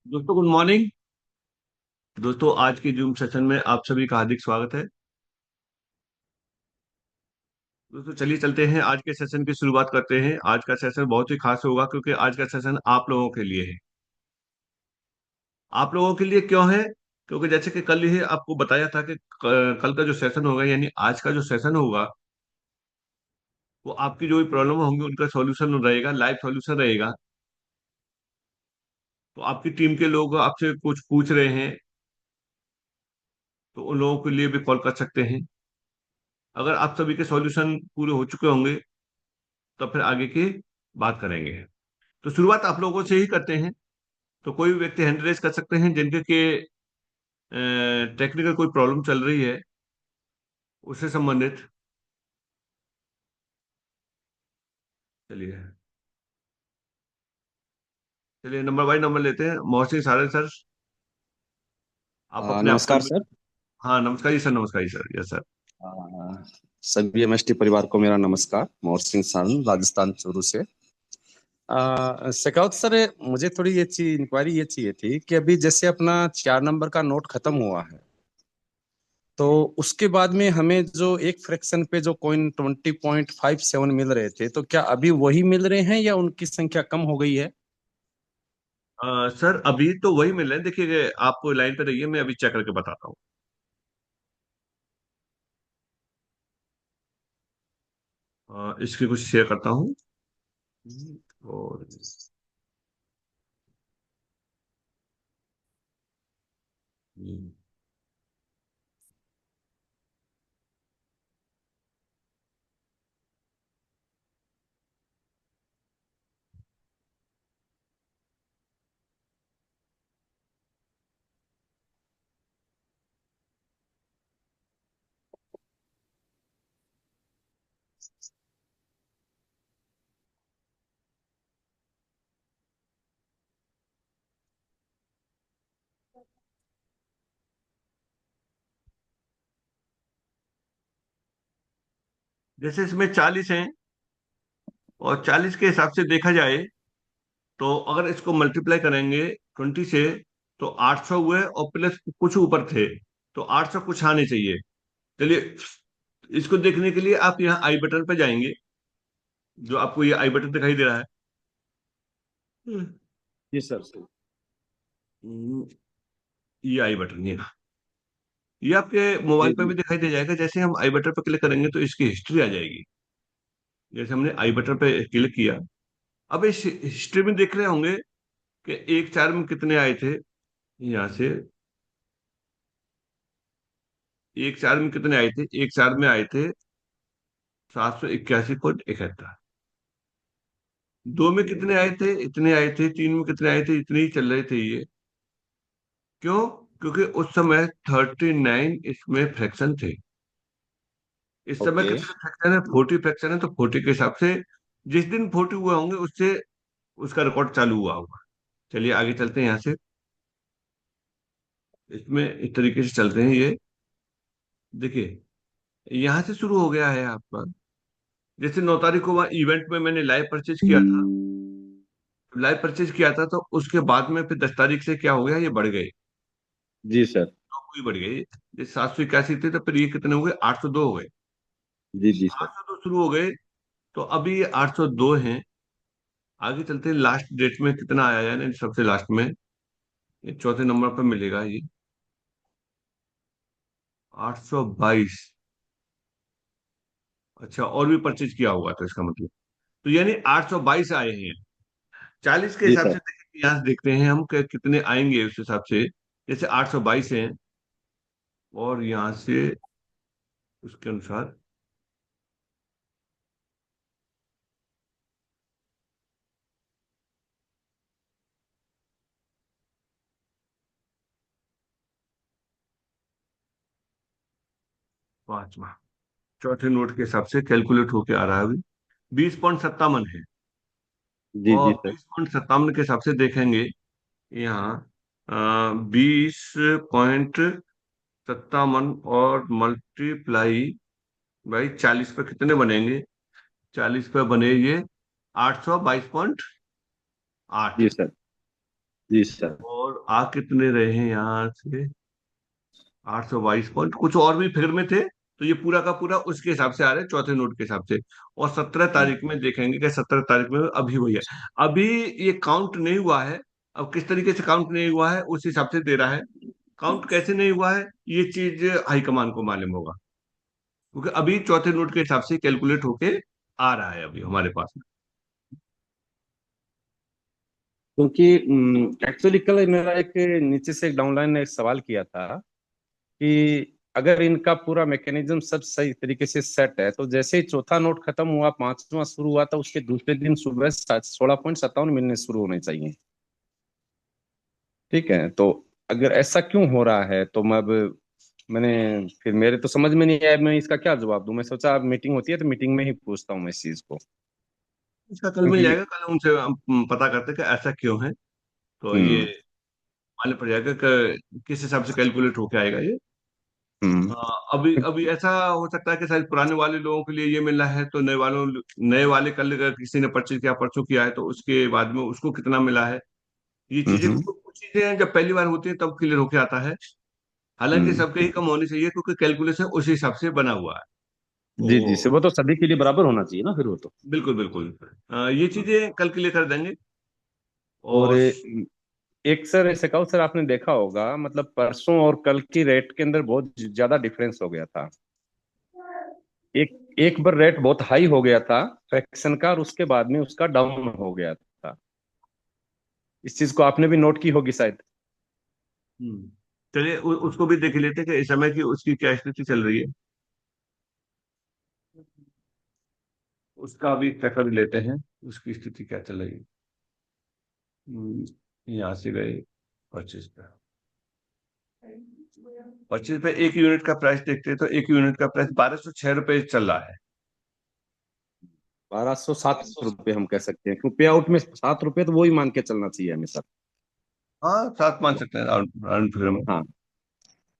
दोस्तों good morning. दोस्तों आज के जूम सेशन में आप सभी का हार्दिक स्वागत है। दोस्तों चलिए चलते हैं, आज के सेशन की शुरुआत करते हैं। आज का सेशन बहुत ही खास होगा क्योंकि आज का सेशन आप लोगों के लिए है। आप लोगों के लिए क्यों है? क्योंकि जैसे कि कल ही आपको बताया था कि कल का जो सेशन होगा यानी आज का जो सेशन होगा वो आपकी जो भी प्रॉब्लम होंगी उनका सॉल्यूशन रहेगा, लाइव सॉल्यूशन रहेगा। तो आपकी टीम के लोग आपसे कुछ पूछ रहे हैं तो उन लोगों के लिए भी कॉल कर सकते हैं। अगर आप सभी के सॉल्यूशन पूरे हो चुके होंगे तो फिर आगे की बात करेंगे। तो शुरुआत आप लोगों से ही करते हैं। तो कोई भी व्यक्ति हैंड रेज कर सकते हैं जिनके के टेक्निकल कोई प्रॉब्लम चल रही है उससे संबंधित। चलिए चलिए नंबर बाय नंबर लेते हैं। मोहसिन सारे सर, आप अपने आप को। नमस्कार सर। हाँ नमस्कार जी सर, नमस्कार जी सर, यस सर। अ, सभी एमएसटी परिवार को मेरा नमस्कार। मोहर सिंह सान, राजस्थान चूरू से। शेखावत सर, मुझे थोड़ी ये चीज इंक्वायरी ये चाहिए थी कि अभी जैसे अपना 4 नंबर का नोट खत्म हुआ है, तो उसके बाद में हमें जो एक फ्रैक्शन पे जो कॉइन 20.57 मिल रहे थे, तो क्या अभी वही मिल रहे हैं या उनकी संख्या कम हो गई है? सर अभी तो वही मिल रहे हैं। देखिए आप लाइन पे रहिए, मैं अभी चेक करके बताता हूँ। इसकी कुछ शेयर करता हूँ। और जैसे इसमें 40 हैं और 40 के हिसाब से देखा जाए तो अगर इसको मल्टीप्लाई करेंगे 20 से तो 800 हुए और प्लस कुछ ऊपर थे तो 800 कुछ आने चाहिए। चलिए इसको देखने के लिए आप यहाँ आई बटन पर जाएंगे। जो आपको ये आई बटन दिखाई दे रहा है। हम्म, जी सर। ये आई बटन ये आपके मोबाइल जी पर भी जी। दिखाई दे जाएगा। जैसे हम आई बटन पर क्लिक करेंगे तो इसकी हिस्ट्री आ जाएगी। जैसे हमने आई बटन पे क्लिक किया, अब इस हिस्ट्री में देख रहे होंगे कि एक चार में कितने आए थे। यहाँ से एक चार में कितने आए थे, एक चार में आए थे 781.71। दो में ओके। कितने आए थे, इतने आए थे। तीन में कितने आए थे, इतने ही चल रहे थे ये। क्यों? क्योंकि उस समय 39 इसमें फ्रैक्शन थे। इस समय ओके। कितने फ्रैक्शन है, 40 फ्रैक्शन है। तो 40 के हिसाब से जिस दिन 40 हुए होंगे उससे उसका रिकॉर्ड चालू हुआ होगा। चलिए आगे चलते हैं यहाँ से। इसमें इस तरीके से चलते हैं ये। देखिए यहाँ से शुरू हो गया है आपका। जैसे 9 तारीख को वहाँ इवेंट में मैंने लाइव परचेज किया था। लाइव परचेज किया था तो उसके बाद में फिर 10 तारीख से क्या हो गया, ये बढ़ गए। जी सर। तो बढ़ गए। जैसे 781 थे तो फिर ये कितने हो गए, 802 हो गए। जी जी सर। 802 शुरू हो गए तो अभी ये 802 हैं। आगे चलते हैं, लास्ट डेट में कितना आया है ना, सबसे लास्ट में ये चौथे नंबर पर मिलेगा ये 822। अच्छा और भी परचेज किया होगा तो इसका मतलब, तो यानी 822 आए हैं। 40 के जी हिसाब सर। से देखिए, यहाँ से देखते हैं हम कि कितने आएंगे उस हिसाब से। जैसे 822 हैं और यहाँ से उसके अनुसार 5वां चौथे नोट के हिसाब से कैलकुलेट होके आ रहा है अभी 20.57 है। जी और जी सर। 20.57 के हिसाब से देखेंगे यहाँ 20.57 और मल्टीप्लाई बाई 40 पे कितने बनेंगे। 40 पे बने ये 822.8। जी सर। जी सर। और आ कितने रहे हैं यहाँ से, 822 पॉइंट कुछ और भी फिगर में थे। तो ये पूरा का पूरा उसके हिसाब से आ रहा है, चौथे नोट के हिसाब से। और 17 तारीख में देखेंगे कि 17 तारीख में अभी वही है। अभी ये काउंट नहीं हुआ है। अब किस तरीके से काउंट नहीं हुआ है उस हिसाब से दे रहा है। काउंट कैसे नहीं हुआ है ये चीज हाईकमान को मालूम होगा, क्योंकि अभी चौथे नोट के हिसाब से कैलकुलेट होके आ रहा है अभी हमारे पास में। क्योंकि एक्चुअली कल मेरा एक नीचे से एक डाउनलाइन ने एक सवाल किया था कि अगर इनका पूरा मैकेनिज्म सब सही तरीके से सेट है, तो जैसे ही चौथा नोट खत्म हुआ, पांचवा शुरू हुआ, था उसके दूसरे दिन सुबह 16.57 मिलने शुरू होने चाहिए। ठीक है, तो अगर ऐसा क्यों हो रहा है, तो मैं अब मैंने फिर मेरे तो समझ में नहीं आया मैं इसका क्या जवाब दूं। मैं सोचा अब मीटिंग होती है तो मीटिंग में ही पूछता हूँ मैं इस चीज को। इसका कल मिल क्योंकि जाएगा, कल उनसे हम पता करते हैं कि ऐसा क्यों है। तो ये हम्म मालूम पड़ जाएगा कि किस हिसाब से कैलकुलेट होके आएगा ये। हम्म अभी अभी ऐसा हो सकता है कि शायद पुराने वाले लोगों के लिए ये मिल रहा है, तो नए वाले कल अगर किसी ने परचेज किया, परसों किया है, तो उसके बाद में उसको कितना मिला है। ये चीजें हम्म कुछ चीजें हैं जब पहली बार होती है तब क्लियर होके आता है। हालांकि हम्म। सबके ही कम होनी चाहिए, क्योंकि कैलकुलेशन उसी हिसाब से बना हुआ है। जी जी से तो वो तो सभी के लिए बराबर होना चाहिए ना फिर वो तो। बिल्कुल बिल्कुल, ये चीजें कल क्लियर कर देंगे। और और एक सर ऐसे कहो सर, आपने देखा होगा मतलब परसों और कल की रेट के अंदर बहुत ज्यादा डिफरेंस हो गया था। एक एक बार रेट बहुत हाई हो गया था फ्रैक्शन का, और उसके बाद में उसका डाउन हो गया था। इस चीज को आपने भी नोट की होगी शायद। चलिए उसको भी देख लेते हैं कि इस समय की उसकी क्या स्थिति चल रही है। उसका भी चक्कर भी लेते हैं, उसकी स्थिति क्या चल रही है। यहाँ से गए 25 पे। 25 पे एक यूनिट का प्राइस देखते हैं, तो एक यूनिट का प्राइस 1206 रुपये चल रहा है। 1207 रुपये हम कह सकते हैं, क्योंकि पे आउट में 7 रुपये तो वो ही मान के चलना चाहिए हमेशा। हाँ, सात मान सकते हैं राउंड राउंड फिगर में। हाँ,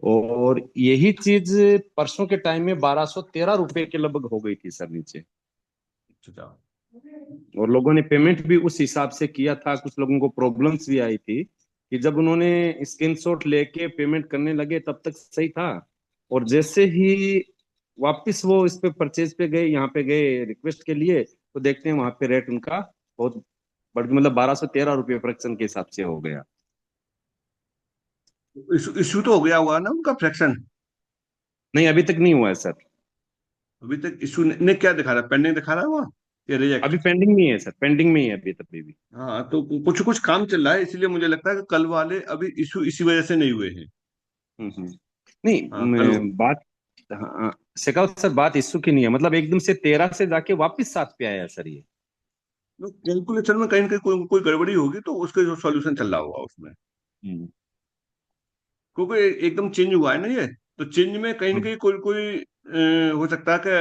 और यही चीज परसों के टाइम में 1213 रुपये के लगभग हो गई थी सर नीचे। अच्छा। और लोगों ने पेमेंट भी उस हिसाब से किया था। कुछ लोगों को प्रॉब्लम्स भी आई थी कि जब उन्होंने स्क्रीनशॉट लेके पेमेंट करने लगे तब तक सही था, और जैसे ही वापस वो इस पे परचेज पे गए, यहाँ पे गए रिक्वेस्ट के लिए, तो देखते हैं वहां पे रेट उनका बहुत बढ़ मतलब 1213 रुपये फ्रैक्शन के हिसाब से हो गया। इशू तो हो गया होगा ना उनका फ्रैक्शन। नहीं, अभी तक नहीं हुआ है सर। अभी तक इशू ने क्या दिखा रहा है, पेंडिंग दिखा रहा है वहाँ, या रिजेक्ट। अभी पेंडिंग में ही है सर, पेंडिंग में ही है अभी तक भी। हाँ, तो कुछ कुछ काम चल रहा है, इसलिए मुझे लगता है कि कल वाले अभी इशू इसी वजह से नहीं हुए हैं। हम्म। नहीं, हाँ कल। बात, हाँ शेखावत सर, बात इश्यू की नहीं है। मतलब एकदम से 13 से जाके वापस 7 पे आया सर ये। कैलकुलेशन में कहीं ना कहीं कोई गड़बड़ी होगी, तो उसके जो सॉल्यूशन चल रहा होगा उसमें। हम्म क्योंकि एकदम चेंज हुआ है ना ये। तो चेंज में कहीं ना हम्म। कहीं कोई कोई हो सकता है कि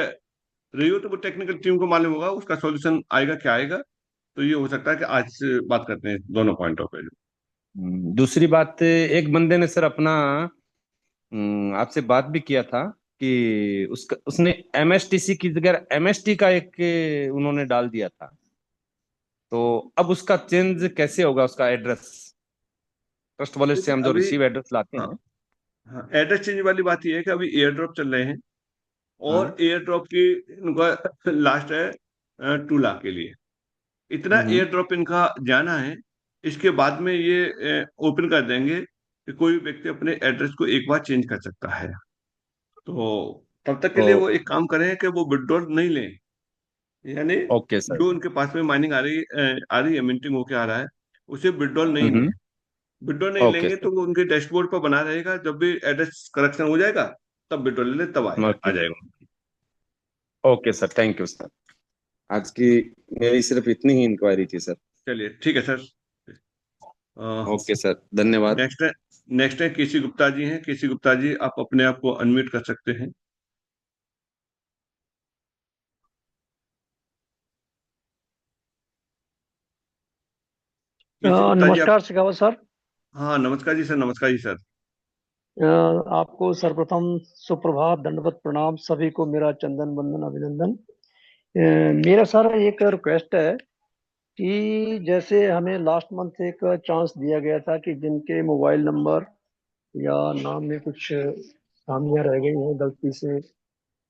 रही हो, तो वो टेक्निकल टीम को मालूम होगा उसका सॉल्यूशन आएगा क्या आएगा। तो ये हो सकता है कि आज से बात करते हैं दोनों पॉइंट ऑफ व्यू। दूसरी बात, एक बंदे ने सर अपना आपसे बात भी किया था कि उसने एमएसटीसी की जगह एमएसटी का एक उन्होंने डाल दिया था। तो अब उसका चेंज कैसे होगा, उसका एड्रेस? ट्रस्ट वॉलेट से देखिए हम जो अभी, रिसीव एड्रेस लाते हाँ हैं। हाँ, एड्रेस चेंज वाली बात ये है कि अभी एयर ड्रॉप चल रहे हैं। हाँ। और एयर ड्रॉप की इनका लास्ट है 2 लाख के लिए। इतना हम्म एयर ड्रॉप इनका जाना है। इसके बाद में ये ओपन कर देंगे कि कोई व्यक्ति अपने एड्रेस को एक बार चेंज कर सकता है। तो तब तक के लिए तो वो एक काम करें कि वो विड्रॉल नहीं लें। यानी ओके सर। जो उनके पास में माइनिंग आ रही है, मिंटिंग होके आ रहा है, उसे विड्रॉल नहीं लें। हम्म। विड्रॉल नहीं ओके लेंगे सर। तो वो उनके डैशबोर्ड पर बना रहेगा, जब भी एड्रेस करेक्शन हो जाएगा तब विड्रॉल ले ले, तब आ ओके जाएगा। Okay sir, thank you sir. आज की मेरी सिर्फ इतनी ही इंक्वायरी थी सर। चलिए ठीक है सर। ओके सर, धन्यवाद। नेक्स्ट है, नेक्स्ट है केसी गुप्ता जी हैं। केसी गुप्ता जी, आप अपने आप को अनम्यूट कर सकते हैं। केसी गुप्ता जी आप। नमस्कार शेखावत सर। हाँ नमस्कार जी सर, नमस्कार जी सर। आपको सर्वप्रथम सुप्रभात, दंडवत प्रणाम, सभी को मेरा चंदन वंदन अभिनंदन। मेरा सर एक रिक्वेस्ट है कि जैसे हमें लास्ट मंथ एक चांस दिया गया था कि जिनके मोबाइल नंबर या नाम में कुछ खामियां रह गई हैं, गलती से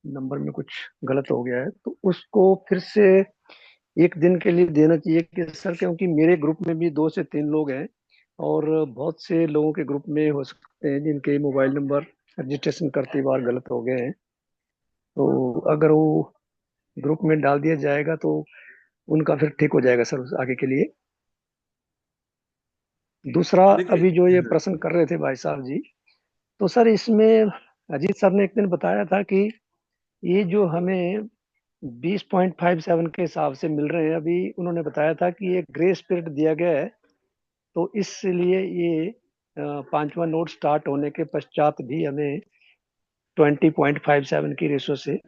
नंबर में कुछ गलत हो गया है, तो उसको फिर से एक दिन के लिए देना चाहिए कि सर, क्योंकि मेरे ग्रुप में भी 2 से 3 लोग हैं और बहुत से लोगों के ग्रुप में हो सकते हैं जिनके मोबाइल नंबर रजिस्ट्रेशन करते बार गलत हो गए हैं। तो अगर वो ग्रुप में डाल दिया जाएगा तो उनका फिर ठीक हो जाएगा सर उस आगे के लिए। दूसरा, देखिए, अभी जो ये प्रश्न कर रहे थे भाई साहब जी, तो सर इसमें अजीत सर ने एक दिन बताया था कि ये जो हमें 20.57 के हिसाब से मिल रहे हैं, अभी उन्होंने बताया था कि ये ग्रेस पीरियड दिया गया है, तो इसलिए ये 5वां नोट स्टार्ट होने के पश्चात भी हमें 20.57 की रेशो से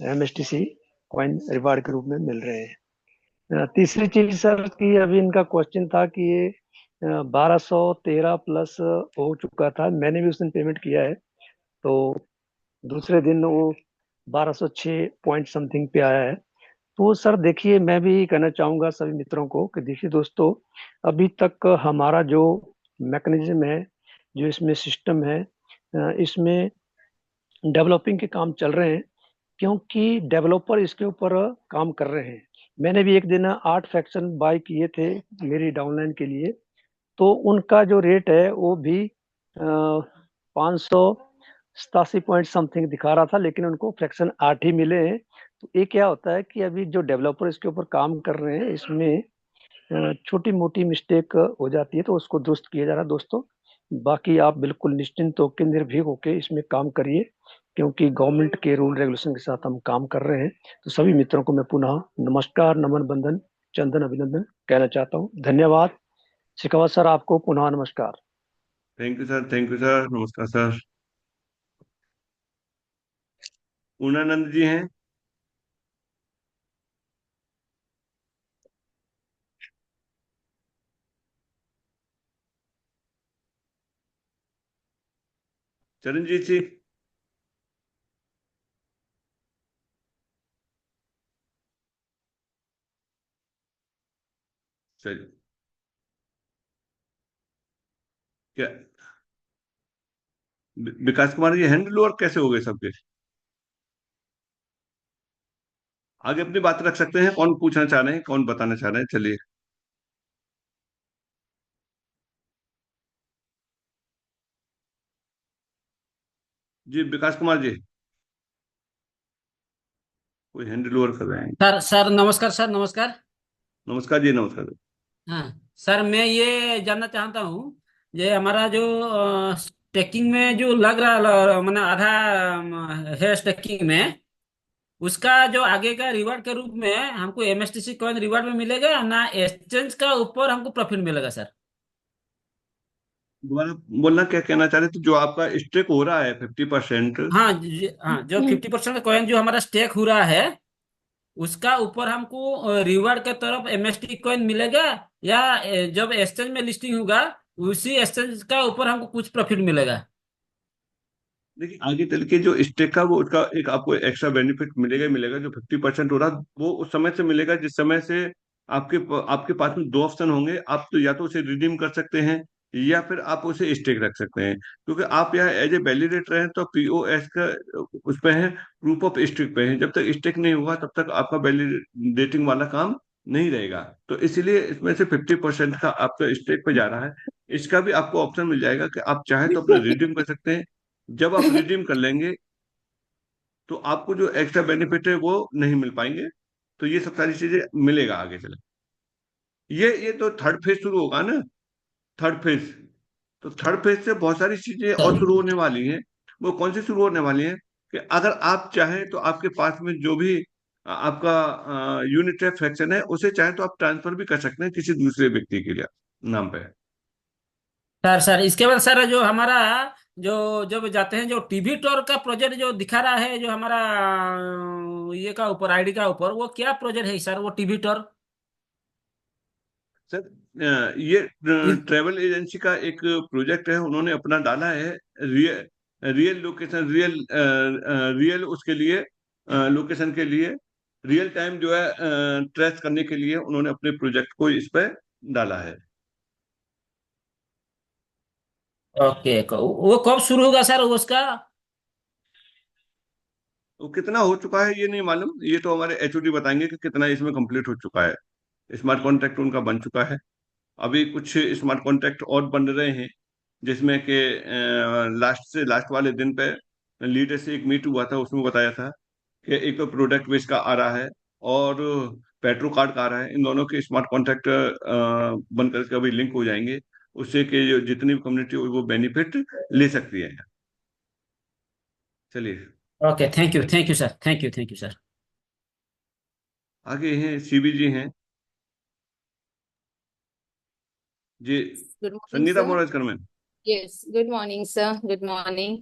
एमएसटीसी कॉइन रिवार्ड के रूप में मिल रहे हैं। तीसरी चीज सर की अभी इनका क्वेश्चन था कि ये 1213 प्लस हो चुका था, मैंने भी उस दिन पेमेंट किया है, तो दूसरे दिन वो 1206 पॉइंट समथिंग पे आया है। तो सर देखिए, मैं भी कहना चाहूंगा सभी मित्रों को कि देखिए दोस्तों, अभी तक हमारा जो मैकेनिज्म है, जो इसमें सिस्टम है, इसमें डेवलपिंग के काम चल रहे हैं, क्योंकि डेवलपर इसके ऊपर काम कर रहे हैं। मैंने भी एक दिन 8 फ्रैक्शन बाय किए थे मेरी डाउनलाइन के लिए, तो उनका जो रेट है वो भी 587 पॉइंट समथिंग दिखा रहा था, लेकिन उनको फ्रैक्शन 8 ही मिले हैं। तो ये क्या होता है कि अभी जो डेवलपर इसके ऊपर काम कर रहे हैं, इसमें छोटी मोटी मिस्टेक हो जाती है, तो उसको दुरुस्त किया जा रहा है दोस्तों। बाकी आप बिल्कुल निश्चिंत होकर, निर्भीक होकर इसमें काम करिए, क्योंकि गवर्नमेंट के रूल रेगुलेशन के साथ हम काम कर रहे हैं। तो सभी मित्रों को मैं पुनः नमस्कार, नमन, बंदन, चंदन, अभिनंदन कहना चाहता हूँ। धन्यवाद। शिकावत सर, आपको पुनः नमस्कार। Thank you sir, thank you sir, नमस्कार सर। पूर्णानंद जी हैं? चरणजीत जी? चलिए। क्या विकास कुमार जी हैंडल ओवर कैसे हो गए सबके? आगे अपनी बात रख सकते हैं, कौन पूछना चाह रहे हैं, कौन बताना चाह रहे हैं, चलिए। जी विकास कुमार जी, कोई हैंडल ओवर कर रहे हैं? सर सर नमस्कार, सर नमस्कार। नमस्कार जी, नमस्कार जी। हाँ सर, मैं ये जानना चाहता हूँ, ये हमारा जो स्टेकिंग में जो लग रहा मैंने आधा है स्टेकिंग में, उसका जो आगे का रिवार्ड के रूप में हमको एमएसटीसी कॉइन रिवार्ड में मिलेगा ना, एक्सचेंज का ऊपर हमको प्रॉफिट मिलेगा सर? दोबारा बोलना, क्या कहना चाह रहे थे? जो आपका स्टेक हो रहा है 50%? हाँ हाँ, जो 50% का कॉइन जो हमारा स्टेक हो रहा है, उसका ऊपर हमको रिवार्ड के तरफ एमएसटी कॉइन मिलेगा, या जब एक्सचेंज में लिस्टिंग होगा उसी एक्सचेंज का ऊपर हमको कुछ प्रॉफिट मिलेगा? देखिए, आगे चल के जो स्टेक का वो उसका एक आपको एक्स्ट्रा बेनिफिट मिलेगा ही मिलेगा। जो 50% हो रहा वो उस समय से मिलेगा जिस समय से आपके पास में दो ऑप्शन होंगे। आप तो या तो उसे रिडीम कर सकते हैं या फिर आप उसे स्टेक रख सकते हैं। क्योंकि आप यहाँ एज ए वैलिडेटर हैं तो पीओएस का उस पे है, प्रूफ ऑफ स्टेक पे है। जब तक स्टेक नहीं हुआ तब तक आपका वैलिडेटिंग वाला काम नहीं रहेगा। तो इसीलिए इसमें से 50% का आपका स्टेक पे जा रहा है। इसका भी आपको ऑप्शन मिल जाएगा कि आप चाहें तो अपना रिडीम कर सकते हैं। जब आप रिडीम कर लेंगे तो आपको जो एक्स्ट्रा बेनिफिट है वो नहीं मिल पाएंगे। तो ये सब सारी चीजें मिलेगा आगे चले। ये तो थर्ड फेज शुरू होगा ना, थर्ड फेज। तो थर्ड फेज से बहुत सारी चीजें और शुरू होने वाली हैं। वो कौन सी शुरू होने वाली हैं कि अगर आप चाहें तो आपके पास में जो भी आपका यूनिट है, फ्रैक्शन है, उसे चाहे तो आप ट्रांसफर भी कर सकते हैं किसी दूसरे व्यक्ति के लिए नाम पे। सर सर इसके बाद सर, जो हमारा जो जब जाते हैं, जो टीवी टॉर का प्रोजेक्ट जो दिखा रहा है, जो हमारा ये का ऊपर आईडी का ऊपर, वो क्या प्रोजेक्ट है सर, वो टीवी टॉर? सर ये ट्रेवल एजेंसी का एक प्रोजेक्ट है, उन्होंने अपना डाला है। Real real location, real real उसके लिए लोकेशन के लिए। रियल टाइम जो है ट्रेस करने के लिए उन्होंने अपने प्रोजेक्ट को इस पे डाला है। ओके, वो कब शुरू होगा सर उसका? तो कितना हो चुका है ये नहीं मालूम, ये तो हमारे एचओडी बताएंगे कि कितना इसमें कंप्लीट हो चुका है। स्मार्ट कॉन्ट्रैक्ट उनका बन चुका है। अभी कुछ स्मार्ट कॉन्ट्रैक्ट और बन रहे हैं, जिसमें कि लास्ट से लास्ट वाले दिन पे लीडर से एक मीट हुआ था, उसमें बताया था कि एक तो प्रोडक्ट बेस का आ रहा है और पेट्रो कार्ड का आ रहा है। इन दोनों के स्मार्ट कॉन्ट्रैक्ट बन करके अभी लिंक हो जाएंगे, उससे कि जो जितनी भी कम्युनिटी वो बेनिफिट ले सकती है। चलिए okay, thank you sir, thank you sir. आगे हैं सीबीजी हैं जी, Good morning, संगीता sir. मोराज करमन। Yes, good morning, sir. Good morning.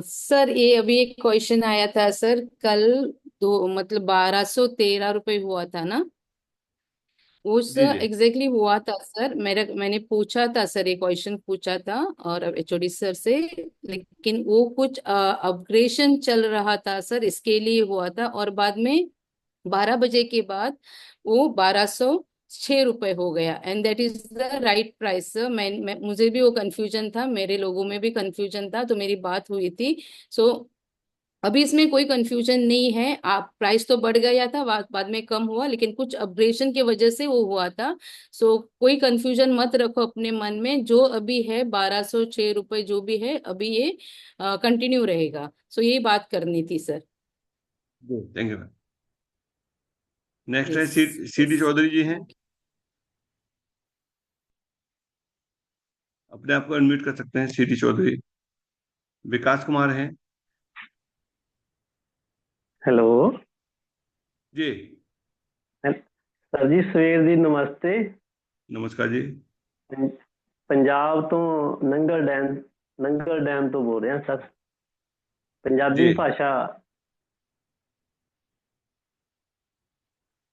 Sir ये अभी एक क्वेश्चन आया था सर, कल दो मतलब 1213 रुपए हुआ था ना, वो जी सर जी एग्जैक्टली हुआ था सर। मैंने पूछा था सर, ये क्वेश्चन पूछा था और अब एचओडी सर से, लेकिन वो कुछ अपग्रेडेशन चल रहा था सर, इसके लिए हुआ था। और बाद में 12 बजे के बाद वो 1206 रुपए हो गया, and that is the right price sir. मुझे भी वो कंफ्यूजन था, मेरे लोगों में भी कंफ्यूजन था, तो मेरी बात हुई थी। सो अभी इसमें कोई कंफ्यूजन नहीं है। आप प्राइस तो बढ़ गया था, बाद में कम हुआ, लेकिन कुछ अपग्रेडेशन की वजह से वो हुआ था। सो कोई कंफ्यूजन मत रखो अपने मन में, जो अभी है 1206 रुपए जो भी है अभी ये कंटिन्यू रहेगा। सो ये बात करनी थी सर। Thank you. नेक्स्ट है यस, सीडी यस। चौधरी जी हैं, अपने आप को अनम्यूट कर सकते हैं सीडी चौधरी। विकास कुमार हैं हेलो जी, सर जी, सवेर जी नमस्ते। नमस्कार जी। पंजाब तो नंगल डैम तो बोल रहे हैं सर, जी पंजाबी भाषा।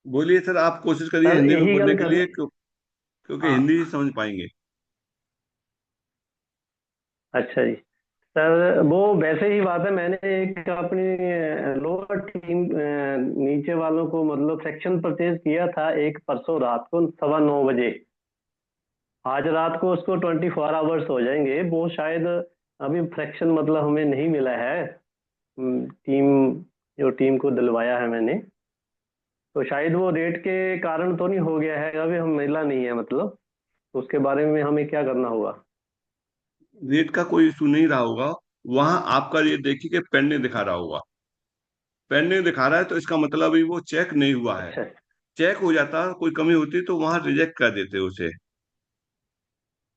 बोलिए सर, आप कोशिश करिए सर हिंदी में यही बोलने गल के करना। लिए, क्योंकि हाँ, हिंदी ही समझ पाएंगे। अच्छा जी। सर वो वैसे ही बात है, मैंने एक अपनी लोअर टीम नीचे वालों को मतलब सेक्शन परचेज किया था एक परसों रात को 9:15 बजे। आज रात को उसको 24 आवर्स हो जाएंगे, वो शायद अभी फ्रैक्शन मतलब हमें नहीं मिला है। टीम जो टीम को दिलवाया है मैंने, तो शायद वो रेट के कारण तो नहीं हो गया है, अभी हम मिला नहीं है मतलब। तो उसके बारे में हमें क्या करना होगा? रेट का कोई इशू नहीं रहा होगा, वहां आपका ये देखिए कि पेंडिंग दिखा रहा होगा। पेंडिंग दिखा रहा है तो इसका मतलब अभी वो चेक नहीं हुआ है। अच्छा, चेक हो जाता, कोई कमी होती तो वहां रिजेक्ट कर देते उसे,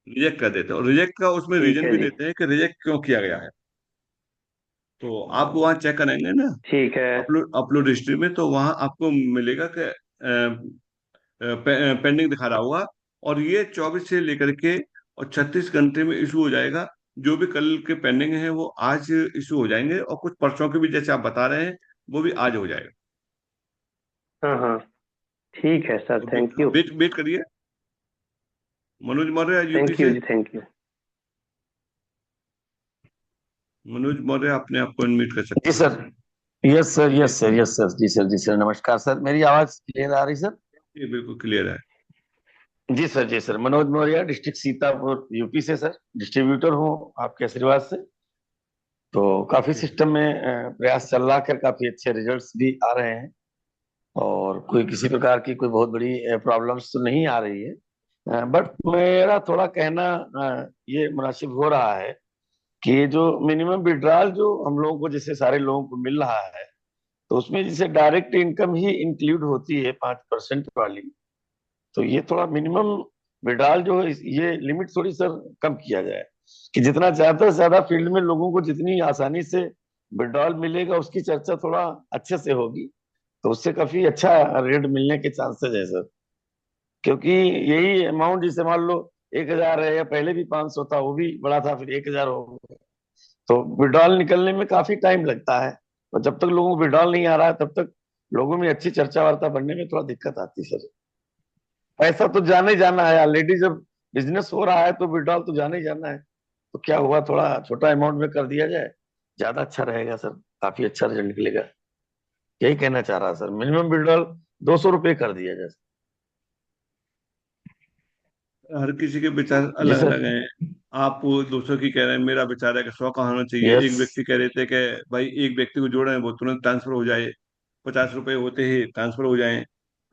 रिजेक्ट कर देते, और रिजेक्ट का उसमें ठीक रीजन है भी जी। देते हैं कि रिजेक्ट क्यों किया गया है। तो आप वहां चेक करेंगे ना ठीक है। अपलोड हिस्ट्री में, तो वहां आपको मिलेगा कि पेंडिंग दिखा रहा होगा। और ये 24 से लेकर के और 36 घंटे में इशू हो जाएगा। जो भी कल के पेंडिंग है वो आज इशू हो जाएंगे, और कुछ पर्चों के भी जैसे आप बता रहे हैं वो भी आज हो जाएगा। हाँ हाँ, ठीक है सर, तो थैंक यू। वेट वेट करिए। Manoj Maurya UP thank you से। जी, थैंक यू। मनोज मौर्य अपने आप को अनम्यूट कर जी सकते हैं। Sir. Yes sir, yes sir, yes sir, जी सर, जी सर, नमस्कार सर, मेरी आवाज क्लियर आ रही सर? ये बिल्कुल क्लियर है। जी सर, जी sir, Manoj Maurya, district Sitapur, UP से सर। डिस्ट्रीब्यूटर हूँ आपके आशीर्वाद से। तो काफी जी सिस्टम में प्रयास चल रहा कर, काफी अच्छे रिजल्ट्स भी आ रहे हैं, और कोई किसी प्रकार की कोई बहुत बड़ी प्रॉब्लम्स तो नहीं आ रही है। बट मेरा थोड़ा कहना ये मुनासिब हो रहा है कि ये जो मिनिमम विड्रॉल जो हम लोगों को, जैसे सारे लोगों को मिल रहा है, तो उसमें जैसे डायरेक्ट इनकम ही इंक्लूड होती है 5% वाली, तो ये थोड़ा मिनिमम विड्रॉल जो है ये लिमिट थोड़ी सर कम किया जाए, कि जितना ज्यादा से ज्यादा फील्ड में लोगों को जितनी आसानी से विड्रॉल मिलेगा उसकी चर्चा थोड़ा अच्छे से होगी, तो उससे काफी अच्छा रेट मिलने के चांसेस है सर। क्योंकि यही अमाउंट जैसे मान लो 1,000 है, या पहले भी 500 था, वो भी बड़ा था, फिर 1,000 हो गया, तो विड्रॉल निकलने में काफी टाइम लगता है, और जब तक लोगों को विड्रॉल नहीं आ रहा है तब तक लोगों में अच्छी चर्चा वार्ता बनने में थोड़ा दिक्कत आती है सर। पैसा तो जाना ही जाना है ऑलरेडी, जब बिजनेस हो रहा है तो विड्रॉल तो जाना ही जाना है, तो क्या हुआ, थोड़ा छोटा अमाउंट में कर दिया जाए, ज्यादा अच्छा रहेगा सर, काफी अच्छा रिजल्ट निकलेगा। यही कहना चाह रहा सर, मिनिमम विड्रॉल 200 रुपये कर दिया जाए। हर किसी के विचार जी अलग सर। अलग हैं। आप 200 की कह रहे हैं, मेरा विचार है कि 100 का होना चाहिए। यस। एक व्यक्ति कह रहे थे कि भाई एक व्यक्ति को जोड़ रहे हैं वो तुरंत ट्रांसफर हो जाए, 50 रुपए होते ही ट्रांसफर हो जाए, नहीं,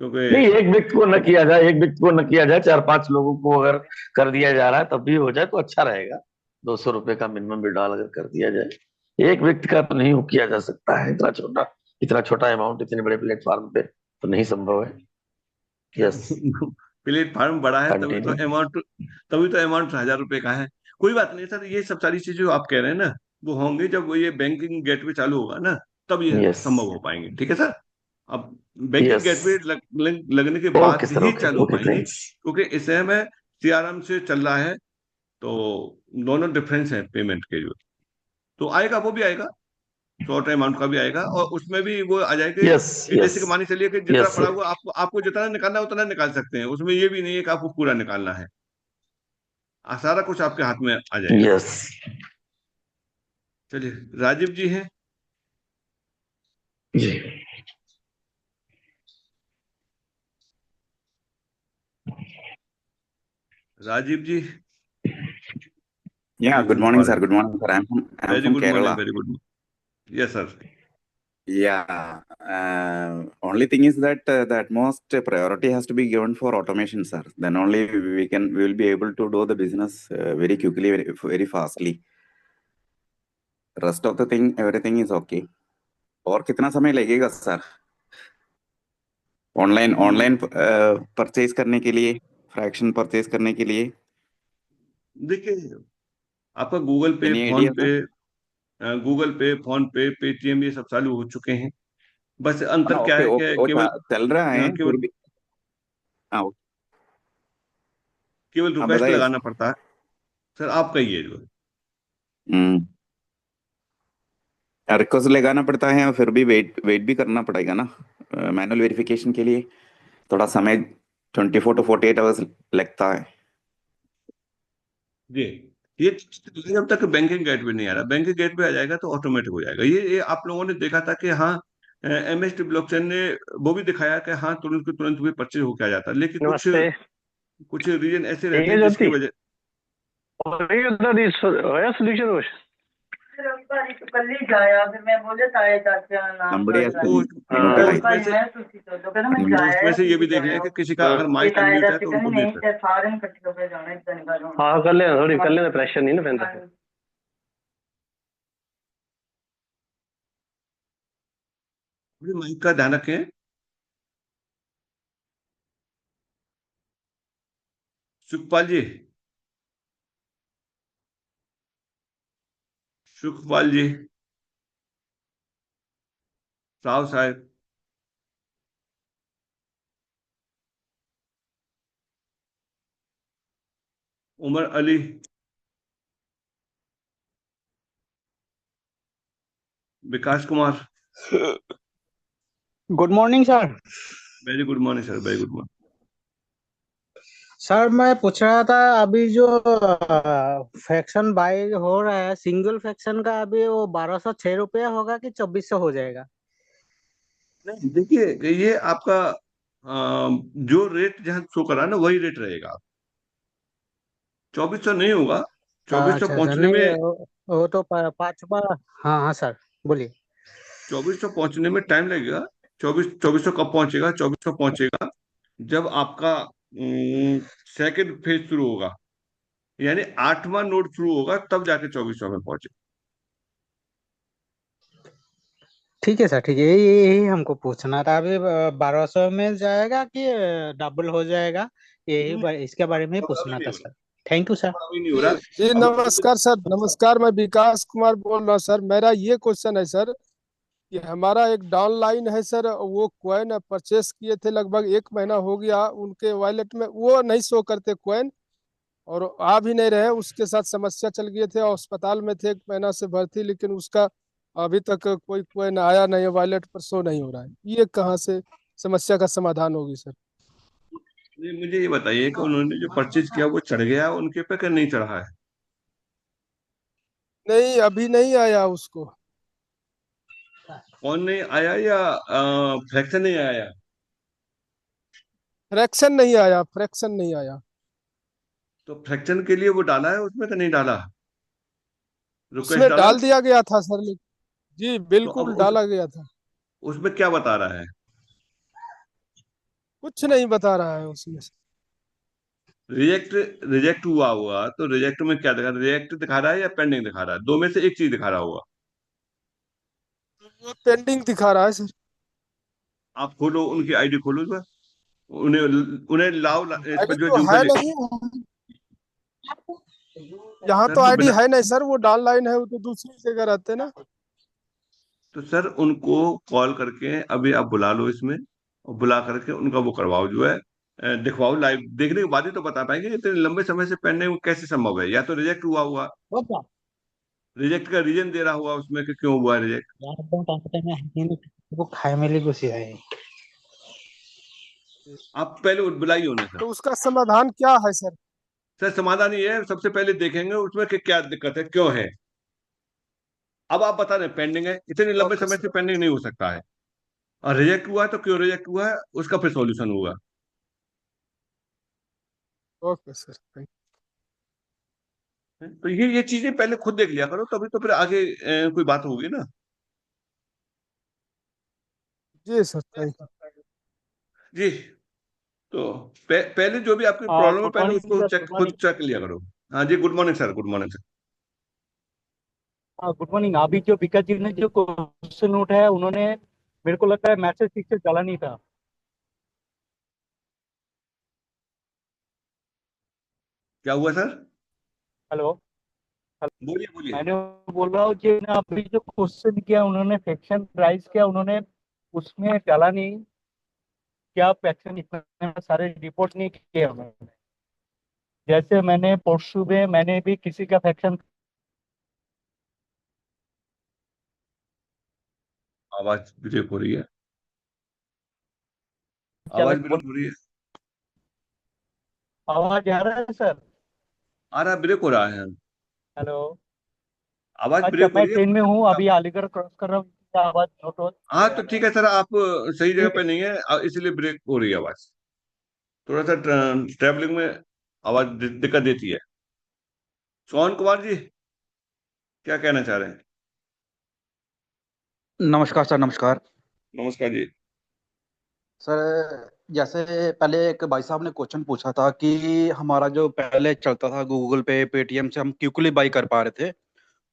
क्योंकि एक व्यक्ति को न किया जाए, एक व्यक्ति को न किया जाए, 4-5 लोगों को अगर कर दिया जा रहा है तब भी हो जाए तो अच्छा रहेगा। 200 रुपये का मिनिमम विड्रॉल अगर कर दिया जाए, एक व्यक्ति का तो नहीं किया जा सकता है, इतना छोटा अमाउंट इतने बड़े प्लेटफॉर्म पे तो नहीं संभव है। यस। प्लेटफॉर्म बड़ा है कंटिन्यू। तभी तो अमाउंट 1,000 रुपए का है। कोई बात नहीं सर, ये सब सारी चीजें जो आप कह रहे हैं ना, वो होंगे जब वो ये बैंकिंग गेटवे चालू होगा ना, तब ये यस। संभव हो पाएंगे। ठीक है सर। अब बैंकिंग यस। गेटवे लगने के ओके बाद सर, ही ओके चालू हो ओके, पाएंगे, थैंक्स। क्योंकि इस समय सीआरएम से चल रहा है, तो दोनों डिफरेंस है पेमेंट के जो। तो आएगा, वो भी आएगा, शॉर्ट अमाउंट का भी आएगा, और उसमें भी वो आ जाएंगे यस। कि यस। जैसे कि मान चलिए कि जितना यस। पड़ा हुआ आपको आपको जितना निकालना है उतना निकाल सकते हैं। उसमें ये भी नहीं है कि आपको पूरा निकालना है, सारा कुछ आपके हाथ में आ जाएगा। यस। चलिए, राजीव जी हैं। जी। राजीव जी। Yeah, very good good morning, sir. Morning. Good morning, sir. I'm very from good morning, Kerala. Very good. Yes sir. Yeah. Only thing is that the utmost priority has to be given for automation, sir. Then only we will be able to do the business very quickly, very fastly. Rest of the thing, everything is okay. और कितना समय लगेगा sir online purchase करने के लिए, fraction purchase करने के लिए? देखिए, आपका गूगल पे, एनी फोन आइडिया पे, सर? पेटीएम ये सब चालू हो चुके हैं। बस ना अंतर क्या ओके है ओके, कि वो केवल चल रहा है केवल फिर भी। हाँ, केवल आप रिक्वेस्ट बताइए लगाना सर। पड़ता है। सर आप कहिए जो। हम्म। रिक्वेस्ट लगाना पड़ता है और फिर भी वेट वेट भी करना पड़ेगा ना मैनुअल वेरिफिकेशन के लिए। थोड़ा समय 24 to 48 आवर्स लगता है। जी, ये जब तक बैंकिंग गेटवे नहीं आ रहा, बैंकिंग गेटवे आ जाएगा तो ऑटोमेटिक हो जाएगा। ये आप लोगों ने देखा था कि हाँ, एमएसटी ब्लॉकचेन ने वो भी दिखाया कि हाँ, तुरंत के तुरंत भी परचेज होके आ जाता है, लेकिन कुछ नमस्ते। कुछ रीजन ऐसे ठीक रहते है हैं जिसकी ज्योति, वजह। और ये उधर होया सोल्यूशन हो। रविवारी तो कल ही जाया, फिर मैं बोले ताए चाचा नाम Somebody has तो to तो notarize. उसमें रविवारी से मैं तुसी तो कहना मैं तो उसमें जाया से ये भी तुसी देख लें जाया कि किसी का अगर ये माइक ताए अनम्यूट है चाचे तो कहने उनको म्यूट नहीं करें। ते सारे इकट्ठे होकर जाना इतना निकाल लो। हाँ कर लेना, थोड़ी कर लेना, प्रेशर नहीं ना पैंदा। अपने माइक का ध्यान रखें। सुखपाल जी, सुखपाल जी, साहब साहब, Umar Ali, Vikas Kumar. Good morning sir. Very good morning sir, very good morning. Sir मैं पूछ रहा था अभी जो फैक्शन बाय हो रहा है सिंगल फैक्शन का, अभी वो 1206 रुपया होगा कि 2400 हो जाएगा? नहीं, देखिए कि ये आपका जो रेट जहाँ शो करा ना वही रेट रहेगा। 2400 नहीं होगा। 2400 अच्छा अच्छा, पहुंचने नहीं में वो तो पाँचवा। हाँ हाँ सर, बोलिए। 2400 पहुंचने में टाइम लगेगा। 2400 कब पहुंचेगा? 2400 पहुंचेगा जब आपका सेकंड फेज शुरू होगा, यानी 8वां नोड शुरू होगा, तब जाके 2400 में पहुंचे। ठीक है सर, ठीक है, यही हमको पूछना था। अभी 1200 में जाएगा कि डबल हो जाएगा, इसके बारे में ही बड़ा भी पूछना नहीं था हो सर। Thank you sir. रहा, बड़ा भी नहीं हो रहा। जी अब नमस्कार सर, नमस्कार। मैं विकास कुमार बोल रहा हूँ सर। मेरा ये क्वेश्चन है सर कि हमारा एक डाउनलाइन है सर, वो कॉइन परचेस किए थे, लगभग 1 महीना हो गया, उनके वॉलेट में वो नहीं शो करते कॉइन, और आ भी नहीं रहे। उसके साथ समस्या चल गए थे और अस्पताल में थे 1 महीना से भर्ती, लेकिन उसका अभी तक कोई कॉइन आया नहीं है, वॉलेट पर शो नहीं हो रहा है। ये कहाँ से समस्या का समाधान होगी सर? मुझे ये बताइए कि उन्होंने जो परचेज किया वो चढ़ गया उनके पे कि नहीं चढ़ा है? नहीं, अभी नहीं आया उसको। कौन नहीं आया या फ्रैक्शन नहीं आया? फ्रैक्शन नहीं आया, फ्रैक्शन नहीं आया। तो फ्रैक्शन के लिए वो डाला है उसमें कि नहीं डाला? रिक्वेस्ट उसमें डाला? डाल दिया गया था सर, जी तो अब बिल्कुल डाला गया था। उसमें क्या बता रहा है? कुछ नहीं बता रहा है उसमें। रिजेक्ट, रिजेक्ट हुआ हुआ तो रिजेक्ट में क्या दिखा रहा है? रिजेक्ट दिखा रहा है या पेंडिंग दिखा रहा है? दो में से एक चीज दिखा रहा होगा। वो पेंडिंग दिखा रहा है सर। आप खोलो, उनकी आईडी खोलो इस बार। उन्हें उन्हें लाओ इस पर आईडी जो तो जिनका है नहीं, यहाँ सर तो तो आईडी बिना, है नहीं सर, वो डाउन लाइन है, वो तो दूसरी जगह रहते ना। तो सर उनको कॉल करके अभी आप बुला लो इसमें, और बुला करके उनका वो करवाओ, जो है दिखवाओ। लाइव देखने के बाद ही तो बता पाएंगे इतने लंबे समय से पेंडिंग कैसे संभव है। या तो रिजेक्ट हुआ हुआ, रिजेक्ट का रीजन दे रहा हुआ उसमें कि क्यों हुआ रिजेक्ट। वो खाए मिली गुस्सी है। आप पहले बुलाइए उन्हें सर। तो उसका समाधान क्या है सर? सर समाधान ये है, सबसे पहले देखेंगे उसमें कि क्या दिक्कत है, क्यों है। अब आप बता रहे पेंडिंग है, इतने लंबे ओके समय सर। से पेंडिंग नहीं हो सकता है। और रिजेक्ट हुआ है तो क्यों रिजेक्ट हुआ है, उसका फिर सॉल्यूशन होगा। ओके सर, थैंक तो ये चीजें पहले खुद देख लिया करो, तभी तो फिर आगे कोई बात होगी ना। जी सर, थैंक जी। तो पहले जो भी आपकी प्रॉब्लम है गुड पहले मॉर्निंग उसको सर, चेक, गुड खुद मॉर्निंग। चेक लिया करो। हाँ जी, good morning sir, good morning sir. हाँ गुड मॉर्निंग। अभी जो विकास जी ने जो क्वेश्चन उठाया, उन्होंने मेरे को लगता है मैसेज ठीक से डाला नहीं था। क्या हुआ सर? हेलो। बोलिए बोलिए। मैंने बोल रहा हूँ कि ना अभी जो क्वेश्चन किया उन्होंने, फ्रैक्शन राइज किया उन्होंने, उसमें डाला नहीं। क्या फ्रैक्शन इतना सारे रिपोर्ट नहीं किए उन्होंने। जैसे मैंने परसों में मैंने भी किसी का फ्रैक्शन। आवाज ब्रेक हो रही है, आवाज ब्रेक हो रही है। आवाज आ रहा है सर? आ रहा, ब्रेक हो रहा है। हेलो। आवाज अच्छा, ब्रेक हो मैं रही है। ट्रेन में हूँ अभी, अलिगढ़ क्रॉस कर रहा हूँ, क्या आवाज नोट हो हाँ तो आ रहा ठीक है? है सर, आप सही जगह ठीक पे है। नहीं है, इसलिए ब्रेक हो रही है आवाज। थोड़ा सा ट्रैवलिंग में आवाज दिक्कत देती है। सोहन कुमार जी, क्या कहना चाह रहे हैं? नमस्कार सर, नमस्कार नमस्कार जी। सर। जैसे पहले एक भाई साहब ने क्वेश्चन पूछा था कि हमारा जो पहले चलता था गूगल पे पेटीएम से हम क्विकली बाई कर पा रहे थे,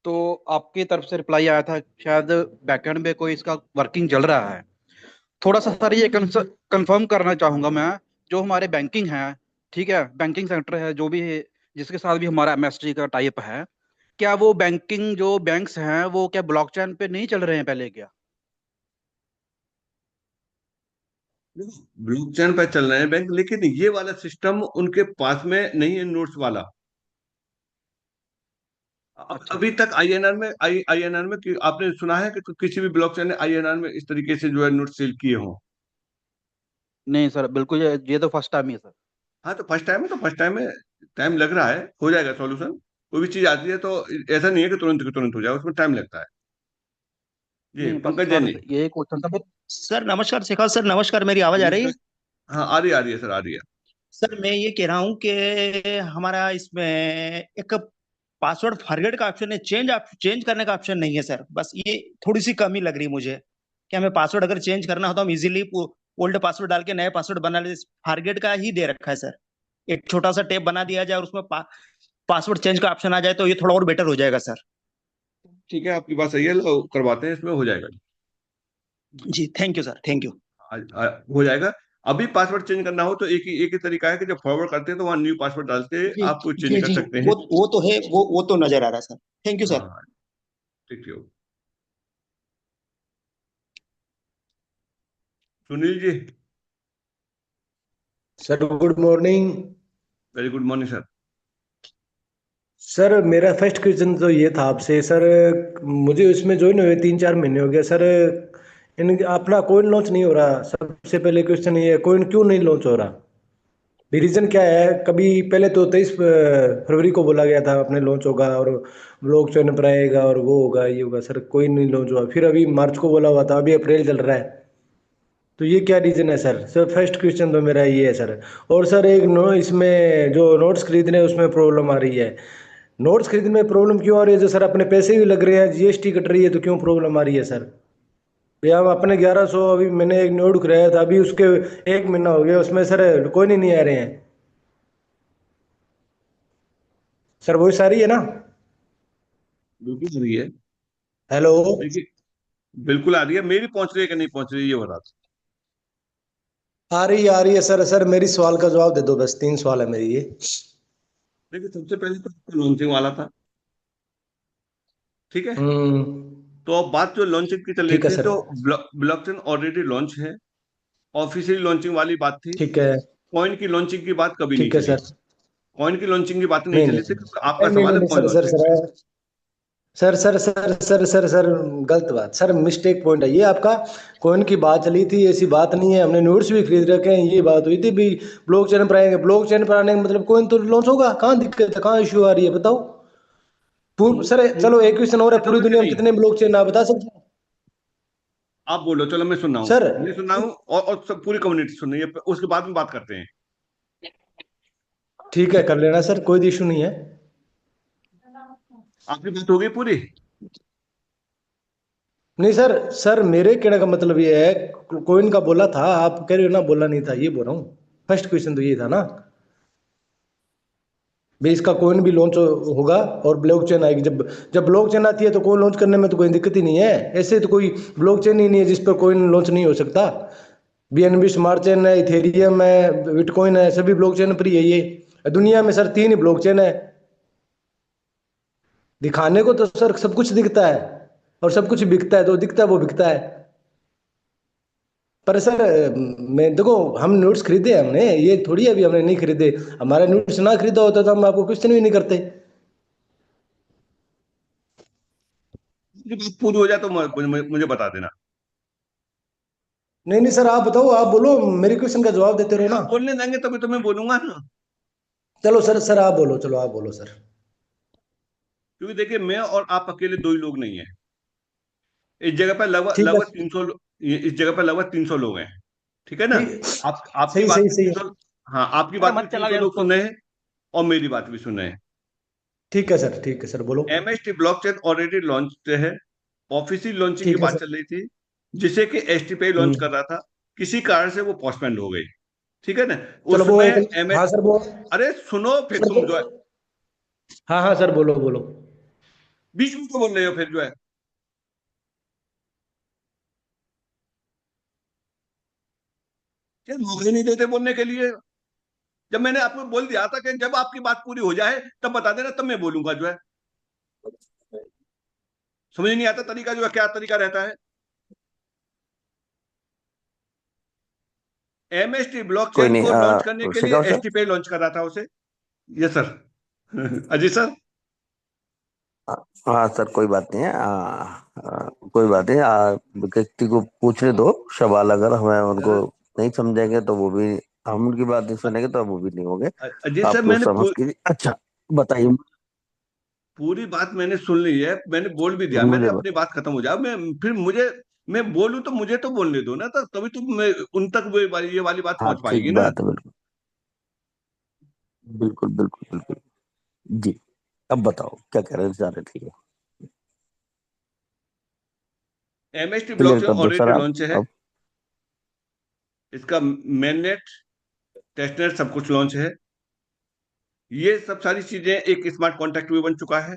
तो आपकी तरफ से रिप्लाई आया था शायद बैकएंड में कोई इसका वर्किंग चल रहा है। थोड़ा सा सर ये कंफर्म करना चाहूंगा मैं, जो हमारे बैंकिंग है, ठीक है, बैंकिंग सेक्टर है जो भी है, जिसके साथ भी हमारा एमएसटी का टाइप है, क्या वो बैंकिंग जो बैंक्स हैं वो क्या ब्लॉकचेन पे नहीं चल रहे हैं पहले क्या? ब्लॉकचेन पर चल रहे हैं बैंक, लेकिन ये वाला सिस्टम उनके पास में नहीं है, नोट्स वाला। अब अच्छा। अभी तक आईएनआर में आईएनआर में आपने सुना है कि किसी भी ब्लॉकचेन ने आईएनआर में इस तरीके से जो है नोट सेल किए हों? नहीं सर, बिल्कुल ये तो फर्स्ट टाइम ही है सर। हाँ तो फर्स्ट टाइम है, तो फर्स्ट टाइम में टाइम लग रहा है, हो जाएगा सॉल्यूशन। कोई भी चीज आती है तो ऐसा नहीं है कि तुरंत के तुरंत हो जाए, उसमें टाइम लगता है। जी, नहीं बस पंकज जैन सर जी। ये क्वेश्चन था फिर। सर नमस्कार शेखर सर, नमस्कार। मेरी आवाज आ रही नमस्कार। है? हाँ आ रही है सर, आ रही है। सर मैं ये कह रहा हूँ कि हमारा इसमें एक पासवर्ड फॉरगेट का ऑप्शन है, चेंज करने का ऑप्शन नहीं है सर। बस ये थोड़ी सी कमी लग रही है मुझे कि हमें पासवर्ड अगर चेंज करना हो तो हम इजीली ओल्ड पासवर्ड डाल के नए पासवर्ड बना ले। फॉरगेट का ही दे रखा है सर। एक छोटा सा टेप बना दिया जाए और उसमें पासवर्ड चेंज का ऑप्शन आ जाए तो ये थोड़ा और बेटर हो जाएगा सर। ठीक है, आपकी बात सही है, करवाते हैं, इसमें हो जाएगा। जी thank you sir, thank you. हो जाएगा। अभी पासवर्ड चेंज करना हो तो एक ही तरीका है कि जब फॉरवर्ड करते हैं तो वहाँ न्यू पासवर्ड डाल के जी आप चेंज जी कर जी, सकते हैं। वो तो है, वो तो नजर आ रहा है सर। Thank you sir. हाँ ठीक है। Sunil ji. Sir good morning. Very good morning sir. Sir मेरा फर्स्ट क्वेश्चन तो ये था आपसे सर, मुझे इसमें ज्वाइन हुए 3-4 महीने हो गए सर, इन अपना कोइन लॉन्च नहीं हो रहा। सबसे पहले क्वेश्चन ये है, कोइन क्यों नहीं लॉन्च हो रहा? रीजन क्या है, कभी पहले तो 23 फरवरी को बोला गया था अपने लॉन्च होगा और ब्लॉक चेन पर आएगा और वो होगा ये होगा, सर कोई नहीं लॉन्च हुआ। फिर अभी मार्च को बोला हुआ था, अभी अप्रैल चल रहा है। तो ये क्या रीजन है सर? सर फर्स्ट क्वेश्चन तो मेरा ये है सर। और सर एक नो इसमें जो नोट्स खरीदने हैं उसमें प्रॉब्लम आ रही है। नोट्स खरीदने में प्रॉब्लम क्यों आ रही है? जो सर अपने पैसे भी लग रहे हैं, जीएसटी कट रही है, तो क्यों प्रॉब्लम आ रही है सर? भैया हम अपने 1100, अभी मैंने एक नोट कराया था, अभी उसके 1 महीना हो गया, उसमें सर कोई नहीं आ रहे हैं सर। वो सारी है ना? बिल्कुल आ रही है। हेलो? देखिए, बिल्कुल आ रही है। मेरी पहुंच रही है कि नहीं पहुंच रही है, ये बता दो। आ रही है सर। सर मेरी सवाल का जवाब दे दो, बस 3 सवाल है मेरी ये। देखिए, सबसे पहले तो लॉन्चिंग वाला था, ठीक है। तो अब बात जो लॉन्चिंग की चल रही ठीक है थी, सर। तो ब्लॉकचेन ऑलरेडी लॉन्च है, ऑफिशियली लॉन्चिंग वाली बात थी। ठीक है। कॉइन की लॉन्चिंग की बात कभी नहीं ठीक है चली। सर। कॉइन की लॉन्चिंग की बात नहीं नहीं चली नहीं थी, क्योंकि नहीं आपका नहीं सवाल नहीं है नहीं, coin sir sir launching. Sir sir गलत बात सर, मिस्टेक पॉइंट है ये आपका। कॉइन की बात चली थी, ऐसी बात नहीं है। हमने नोट्स भी खरीद रखे हैं, ये बात हुई थी भी ब्लॉक चेन पर आएंगे। ब्लॉक चेन पर आने का मतलब कॉइन तो लॉन्च होगा। कहाँ दिक्कत है, कहाँ इश्यू आ रही है बताओ? सर चलो एक क्वेश्चन और है, पूरी कि दुनिया में नहीं, कितने ब्लॉक चेन आप बता सकते हैं आप बोलो, चलो मैं सुन रहा हूँ, सर? मैं सुन रहा हूँ, और सब पूरी कम्युनिटी सुन रही है, उसके बाद में बात करते हैं। ठीक है कर लेना सर, कोई इशू नहीं है। आपकी बात हो गई पूरी? नहीं सर, सर मेरे कहने का मतलब ये है, कोइन का बोला था, आप कह रहे हो ना बोला नहीं था, ये बोल रहा हूँ। फर्स्ट क्वेश्चन तो ये था ना भाई, इसका कोइन भी लॉन्च होगा और ब्लॉकचेन आएगी। जब जब ब्लॉकचेन आती है तो कोइन लॉन्च करने में तो कोई दिक्कत ही नहीं है। ऐसे तो कोई ब्लॉकचेन ही नहीं है जिस पर कोइन लॉन्च नहीं हो सकता। बीएनबी स्मार्ट चेन है, इथेरियम है, बिटकॉइन है, सभी ब्लॉकचेन पर ही है ये। दुनिया में सर 3 ही ब्लॉकचेन है। दिखाने को तो सर सब कुछ दिखता है और सब कुछ बिकता है, तो दिखता है वो बिकता है। पर सर मैं देखो, हम नोट्स खरीदे हमने, ये थोड़ी अभी हमने नहीं खरीदे। हमारा नोट्स ना खरीदा होता तो हम आपको क्वेश्चन भी नहीं करते। ये बात पूरी हो जाए तो मुझे बता देना। नहीं नहीं सर, आप बताओ, आप बोलो, मेरे क्वेश्चन का जवाब देते रहो ना। आप बोलने देंगे तभी तो मैं बोलूंगा ना। चलो सर, सर आप बोलो, चलो आप बोलो सर। क्योंकि देखिए, मैं और आप अकेले दो ही लोग नहीं है इस जगह पर, लगभग ठीक है। लगभग 300, इस जगह पर लगभग 300 लोग हैं, ठीक है ना। ठीक। आपकी सही बात सही भी सही 300, हाँ, आपकी अरे बात भी मत चलाओ 300 यार लोग उसको। सुन रहे हैं, और मेरी बात भी सुन रहे हैं। ठीक है सर बोलो। एमएसटी ब्लॉकचेन ऑलरेडी लॉन्च है, ऑफिशियल लॉन्चिंग की ठीक है बात सर। चल रही थी, जिसे कि एसटीपी लॉन्च कर रहा था, किसी कारण से वो पोस्टपोन्ड हो गई, ठीक है ना। चलो वो उसमें एक, एमएस, हाँ सर वो, अरे सुनो, फिर सर तुम जो है हाँ हाँ सर बोलो बोलो। बीच में तो बोल रहे हो, फिर जो है क्या मौके नहीं देते बोलने के लिए। जब मैंने आपको बोल दिया था कि जब आपकी बात पूरी हो जाए तब बता देना, तब मैं बोलूंगा जो है। समझ नहीं आता तरीका, जो है क्या तरीका रहता है। एमएसटी कोई ब्लॉकचेन नहीं को लॉन्च करने के लिए शेखर सर। एसटीपी लॉन्च कर रहा था उसे। Yes sir. अजय सर। हाँ सर, कोई बात नहीं है। कोई बात नहीं, व्यक्ति को पूछने दो सवाल, अगर हमें उनको नहीं समझेंगे तो वो भी, हम उनकी बात नहीं सुनेंगे तो वो भी नहीं होंगे। अजय सर, आप तो समझ के, अच्छा बताइए पूरी बात मैंने सुन ली है, मैंने बोल भी दिया, मैंने मुझे। अपनी बात खत्म हो जाए, मैं फिर मैं बोलूं तो मुझे तो बोलने दो ना, तो तभी तो मैं उन तक ये वाली बात हाँ पहुंच ठीक पाएगी ना। बात है, बिल्कुल बिल्कुल बिल्कुल बिल्कुल। जी, अब बताओ क्या कह रहे थे, ठीक है। एमएसटी क्लियर ब्लॉकचेन कर दो सर ऑलरेडी आप लॉन्च है, अब। इसका मेन नेट, टेस्ट नेट सब कुछ लॉन्च है। ये सब सारी चीजें, एक स्मार्ट कॉन्ट्रैक्ट भी बन चुका है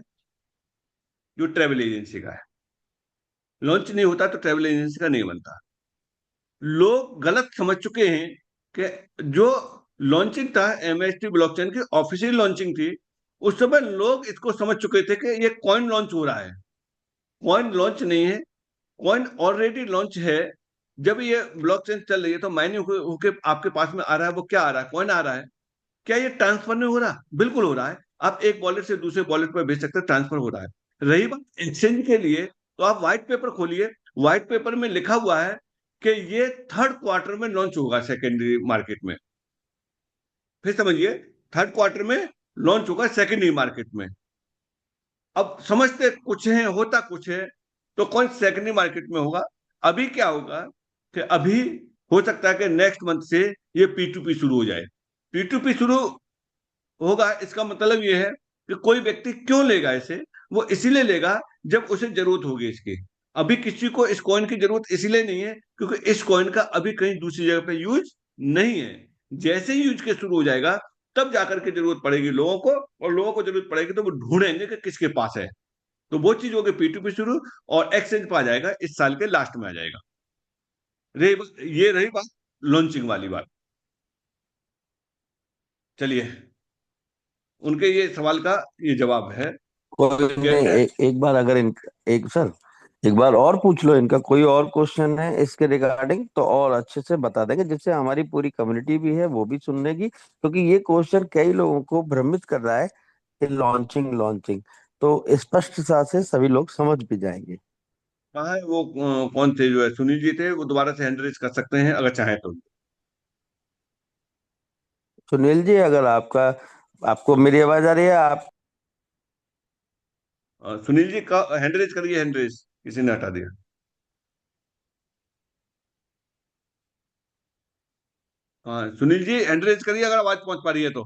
जो ट्रेवल एजेंसी का है। लॉन्च नहीं होता तो ट्रेवल एजेंसी का नहीं बनता। लोग गलत समझ चुके हैं कि जो लॉन्चिंग था एमएसटी ब्लॉकचेन की, ऑफिशियल लॉन्चिंग थी, उस समय लोग इसको समझ चुके थे कि ये कॉइन लॉन्च हो रहा है। कॉइन लॉन्च नहीं है, कॉइन ऑलरेडी लॉन्च है। जब ये ब्लॉकचेन चल रही है तो माइनिंग होके आपके पास में आ रहा है, वो क्या आ रहा है? कॉइन आ रहा है। क्या ये ट्रांसफर नहीं हो रहा? बिल्कुल हो रहा है। आप एक वॉलेट से दूसरे वॉलेट पर भेज सकते हैं, ट्रांसफर हो रहा है। रही बात एक्सचेंज के लिए, तो आप व्हाइट पेपर खोलिए, व्हाइट पेपर में लिखा हुआ है कि ये 3rd क्वार्टर में लॉन्च होगा सेकेंडरी मार्केट में। फिर समझिए थर्ड क्वार्टर में लॉन्च होगा सेकेंडरी मार्केट में। अब समझते कुछ है होता कुछ है, तो कौन सेकेंडरी मार्केट में होगा। अभी क्या होगा कि अभी हो सकता है कि नेक्स्ट मंथ से ये P2P शुरू हो जाए। P2P शुरू होगा, इसका मतलब ये है कि कोई व्यक्ति क्यों लेगा इसे, वो इसीलिए लेगा जब उसे जरूरत होगी इसकी। अभी किसी को इस कॉइन की जरूरत इसीलिए नहीं है क्योंकि इस कॉइन का अभी कहीं दूसरी जगह पे यूज नहीं है। जैसे ही यूज के शुरू हो जाएगा तब जाकर के जरूरत पड़ेगी लोगों को, और लोगों को जरूरत पड़ेगी तो वो ढूंढेंगे कि किसके पास है। तो वो चीज होगी P2P शुरू, और एक्सचेंज पर आ जाएगा इस साल के लास्ट में आ जाएगा। ये रही बात लॉन्चिंग वाली बात। चलिए, उनके ये सवाल का ये जवाब है। कोई नहीं, एक बार अगर एक सर एक बार और पूछ लो इनका, कोई और क्वेश्चन है इसके रिगार्डिंग तो और अच्छे से बता देंगे, जिससे हमारी पूरी कम्युनिटी भी है वो भी सुन लेगी, क्योंकि ये क्वेश्चन कई लोगों को भ्रमित कर रहा है कि लॉन्चिंग लॉन्चिंग, तो स्पष्टता से सभी लोग समझ भी जाएंगे। कहाँ है वो कौन थे जो है सुनील जी थे, वो दोबारा से हैंड रेज कर सकते हैं अगर चाहे तो। सुनील जी, अगर आपको मेरी आवाज आ रही है, आप सुनील जी का हैंड रेज करिए, हैंड रेज किसी ने हटा दिया। हाँ सुनील जी हैंड रेज करिए अगर आवाज पहुंच पा रही है तो।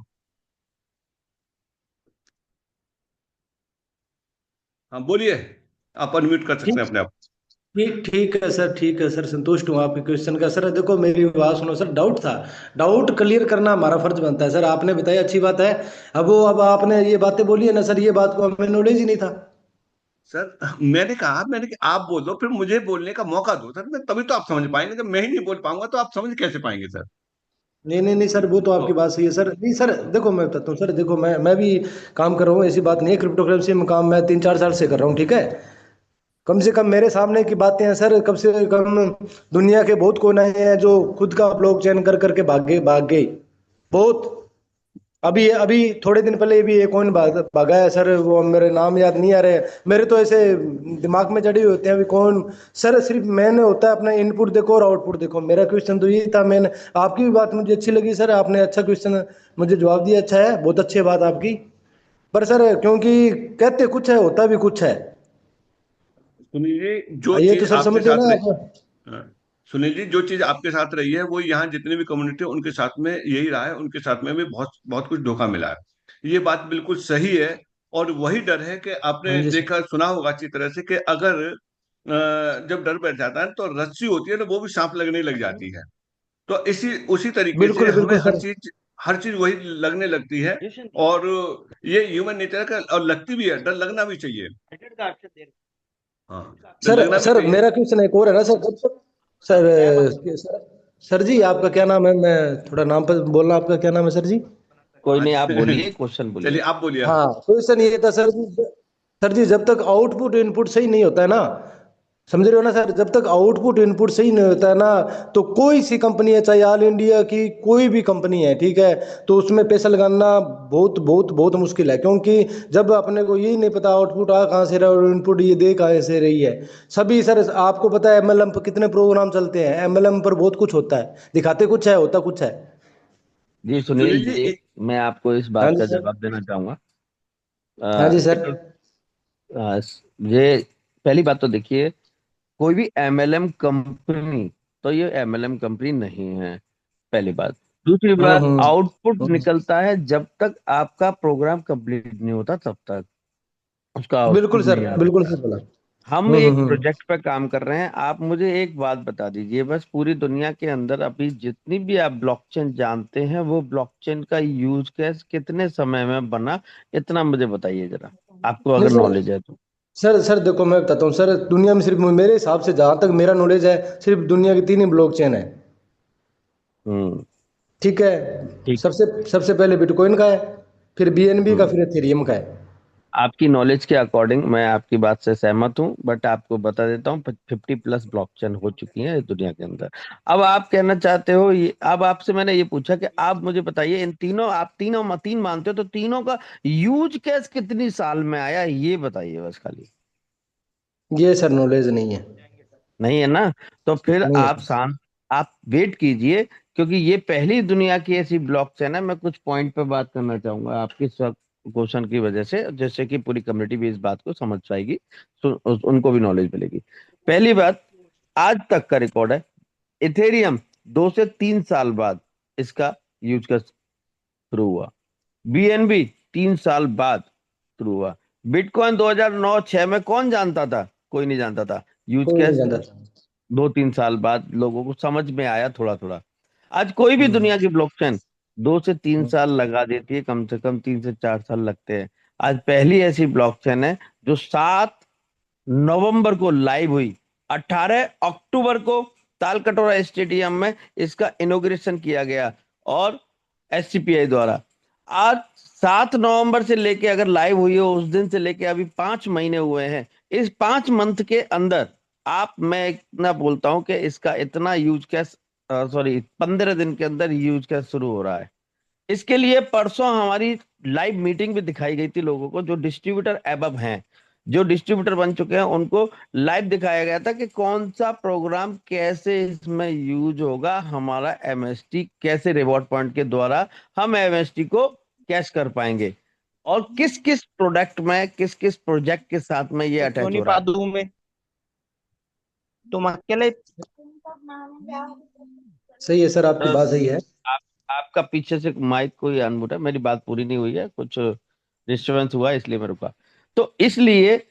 हाँ बोलिए, आप अनम्यूट कर सकते हैं अपने आप। ठीक ठीक है सर, संतुष्ट हूँ आपके क्वेश्चन का। सर देखो मेरी बात सुनो सर, डाउट था, डाउट क्लियर करना हमारा फर्ज बनता है। सर आपने बताया अच्छी बात है, अब आपने ये बातें बोली है ना सर, ये बात को हमें नॉलेज ही नहीं था। सर मैंने कि आप बोलो, फिर मुझे बोलने का मौका दो सर, मैं तभी तो आप समझ पाएंगे। जब मैं ही नहीं बोल पाऊंगा तो आप समझ कैसे पाएंगे सर। नहीं सर, वो तो आपकी बात सही है सर। नहीं सर देखो मैं बताता हूँ सर, देखो मैं भी काम कर रहा हूँ, ऐसी बात नहीं है। क्रिप्टो करेंसी में काम मैं 3-4 साल से कर रहा हूँ, ठीक है। कम से कम मेरे सामने की बातें हैं सर, कम से कम दुनिया के बहुत कोने हैं जो खुद का ब्लॉकचेन कर करके भाग गए बहुत। अभी अभी थोड़े दिन पहले भी एक कौन भागा है सर, वो मेरे नाम याद नहीं आ रहे, मेरे तो ऐसे दिमाग में जड़ी होते हैं अभी कौन। सर सिर्फ मैंने होता है अपना इनपुट देखो और आउटपुट देखो। मेरा क्वेश्चन तो यही था। मैंने आपकी भी बात मुझे अच्छी लगी सर, आपने अच्छा क्वेश्चन मुझे जवाब दिया, अच्छा है, बहुत अच्छी बात आपकी। पर सर क्योंकि कहते कुछ है होता भी कुछ है, सुनील जी जो ये तो चीज सर आपके समझ रहे साथ हो ना रही, आप। हाँ, सुनील जी जो चीज आपके साथ रही है वो यहाँ जितनी भी कम्युनिटी है उनके साथ में यही रहा है, उनके साथ में भी बहुत बहुत कुछ धोखा मिला है। ये बात बिल्कुल सही है। और वही डर है कि हाँ आपने जी सर, देखा सुना होगा अच्छी तरह से कि अगर जब डर बैठ जाता है तो रस्सी होती है ना वो भी सांप लगने लग जाती है। तो इसी उसी तरीके से बिल्कुल हमें बिल्कुल सर। हर चीज वही लगने लगती है। और ये ह्यूमन नेचर का, और लगती भी है, डर लगना भी चाहिए। हाँ, डर सर लगना भी सर चाहिए। मेरा क्वेश्चन एक और है ना सर, जब तक सर सर सर जी आपका क्या नाम है, मैं थोड़ा नाम पर बोलना, आपका क्या नाम है सर जी? कोई नहीं, आप अच्छा बोलिए, क्वेश्चन बोलिए। चलिए आप बोलिए। हाँ क्वेश्चन ये था सर जी, सर जी जब तक आउटपुट इनपुट सही नहीं होता है ना, समझ रहे हो ना सर, जब तक आउटपुट इनपुट सही नहीं होता है ना, तो कोई सी कंपनी है, चाहे ऑल इंडिया की कोई भी कंपनी है, ठीक है, तो उसमें पैसा लगाना बहुत बहुत बहुत मुश्किल है। क्योंकि जब अपने को यही नहीं पता आउटपुट आ कहाँ से रहा है और इनपुट ये दे कहाँ से रही है। सभी सर आपको पता है एमएलएम पर कितने प्रोग्राम चलते हैं, एमएलएम पर बहुत कुछ होता है, दिखाते कुछ है होता कुछ है। जी सुनील सुनील जी जी, मैं आपको इस हाँ बात जी का सर। जवाब देना चाहूंगा। हाँ जी सर। देखिए, ये पहली बात तो देखिए, कोई भी एमएलएम कंपनी, तो ये एमएलएम कंपनी नहीं है, पहली बात। दूसरी बात, आउटपुट हम्म। निकलता है जब तक आपका प्रोग्राम कंप्लीट नहीं होता तब तक उसका आउटपुट बिल्कुल सर, नहीं आ बिल्कुल सकता। सर बोला। हम एक हम्म। प्रोजेक्ट पे काम कर रहे हैं, आप मुझे एक बात बता दीजिए बस, पूरी दुनिया के अंदर अभी जितनी भी आप ब्लॉकचेन जानते हैं, वो ब्लॉकचेन का यूज केस कितने समय में बना, इतना मुझे बताइए जरा, आपको नहीं अगर सर, नॉलेज है तो। सर देखो मैं बताता हूँ सर, दुनिया में सिर्फ मेरे हिसाब से जहां तक मेरा नॉलेज है, सिर्फ दुनिया की 3 ही ब्लॉकचेन है, हम्म। ठीक है। ठीक। सबसे सबसे पहले बिटकॉइन का है, फिर बीएनबी का, हम्म। फिर एथेरियम का है। आपकी नॉलेज के अकॉर्डिंग मैं आपकी बात से सहमत हूं, बट आपको बता देता हूं 50+ ब्लॉकचेन हो चुकी है इस दुनिया के अंदर। अब आप कहना चाहते हो ये, अब आपसे मैंने ये पूछा कि आप मुझे बताइए इन तीनों, आप तीन मानते हो, तो तीनों का यूज केस कितनी साल में आया, ये बताइए बस खाली। ये सर नॉलेज नहीं है। नहीं है ना, तो फिर नहीं है आप सर। शांत, आप वेट कीजिए क्योंकि ये पहली दुनिया की ऐसी ब्लॉकचेन है। मैं कुछ पॉइंट पे बात करना चाहूंगा आपके क्वेश्चन की वजह से, जैसे कि पूरी कम्युनिटी भी इस बात को समझ पाएगी, तो उनको भी नॉलेज मिलेगी। पहली बात, आज तक का रिकॉर्ड है, इथेरियम 2 से 3 साल बाद इसका यूज कर शुरू हुआ, बीएनबी 3 साल बाद शुरू हुआ, बिटकॉइन 2009-6 में कौन जानता था? कोई नहीं जानता था। यूज कोई नहीं कैश जानता था। 2-3 साल बाद लोगों को समझ में आया थोड़ा थोड़ा। आज कोई भी दुनिया की ब्लॉकचेन 2 से 3 साल लगा देती है, कम से कम 3 से 4 साल लगते हैं। आज पहली ऐसी ब्लॉकचेन है जो 7 नवंबर को लाइव हुई, 18 अक्टूबर को तालकटोरा स्टेडियम में इसका इनॉग्रेशन किया गया और एससीपीआई द्वारा। आज 7 नवंबर से लेके अगर लाइव हुई हो उस दिन से लेके अभी 5 महीने हुए हैं। इस 5 मंथ के अंदर मैं इतना बोलता हूं कि इसका इतना यूज कैश, सॉरी 15 दिन के अंदर यूज कैश शुरू हो रहा है। इसके लिए परसों हमारी लाइव मीटिंग भी दिखाई गई थी लोगों को, जो डिस्ट्रीब्यूटर एबव हैं, जो डिस्ट्रीब्यूटर बन चुके हैं, उनको लाइव दिखाया गया था कि कौन सा प्रोग्राम कैसे इसमें यूज होगा, हमारा एमएसटी कैसे रिवॉर्ड पॉइंट के द्वारा हम एमएसटी को कैश कर पाएंगे, और किस किस प्रोडक्ट में, किस किस प्रोजेक्ट के साथ में ये अटैच हो रहा है। में तुम अकेले सही है सर, आपकी बात सही है। आपका पीछे से माइक कोई अनम्यूट है, मेरी बात पूरी नहीं हुई है, कुछ डिस्टरबेंस हुआ इसलिए मैं रुका। तो इसलिए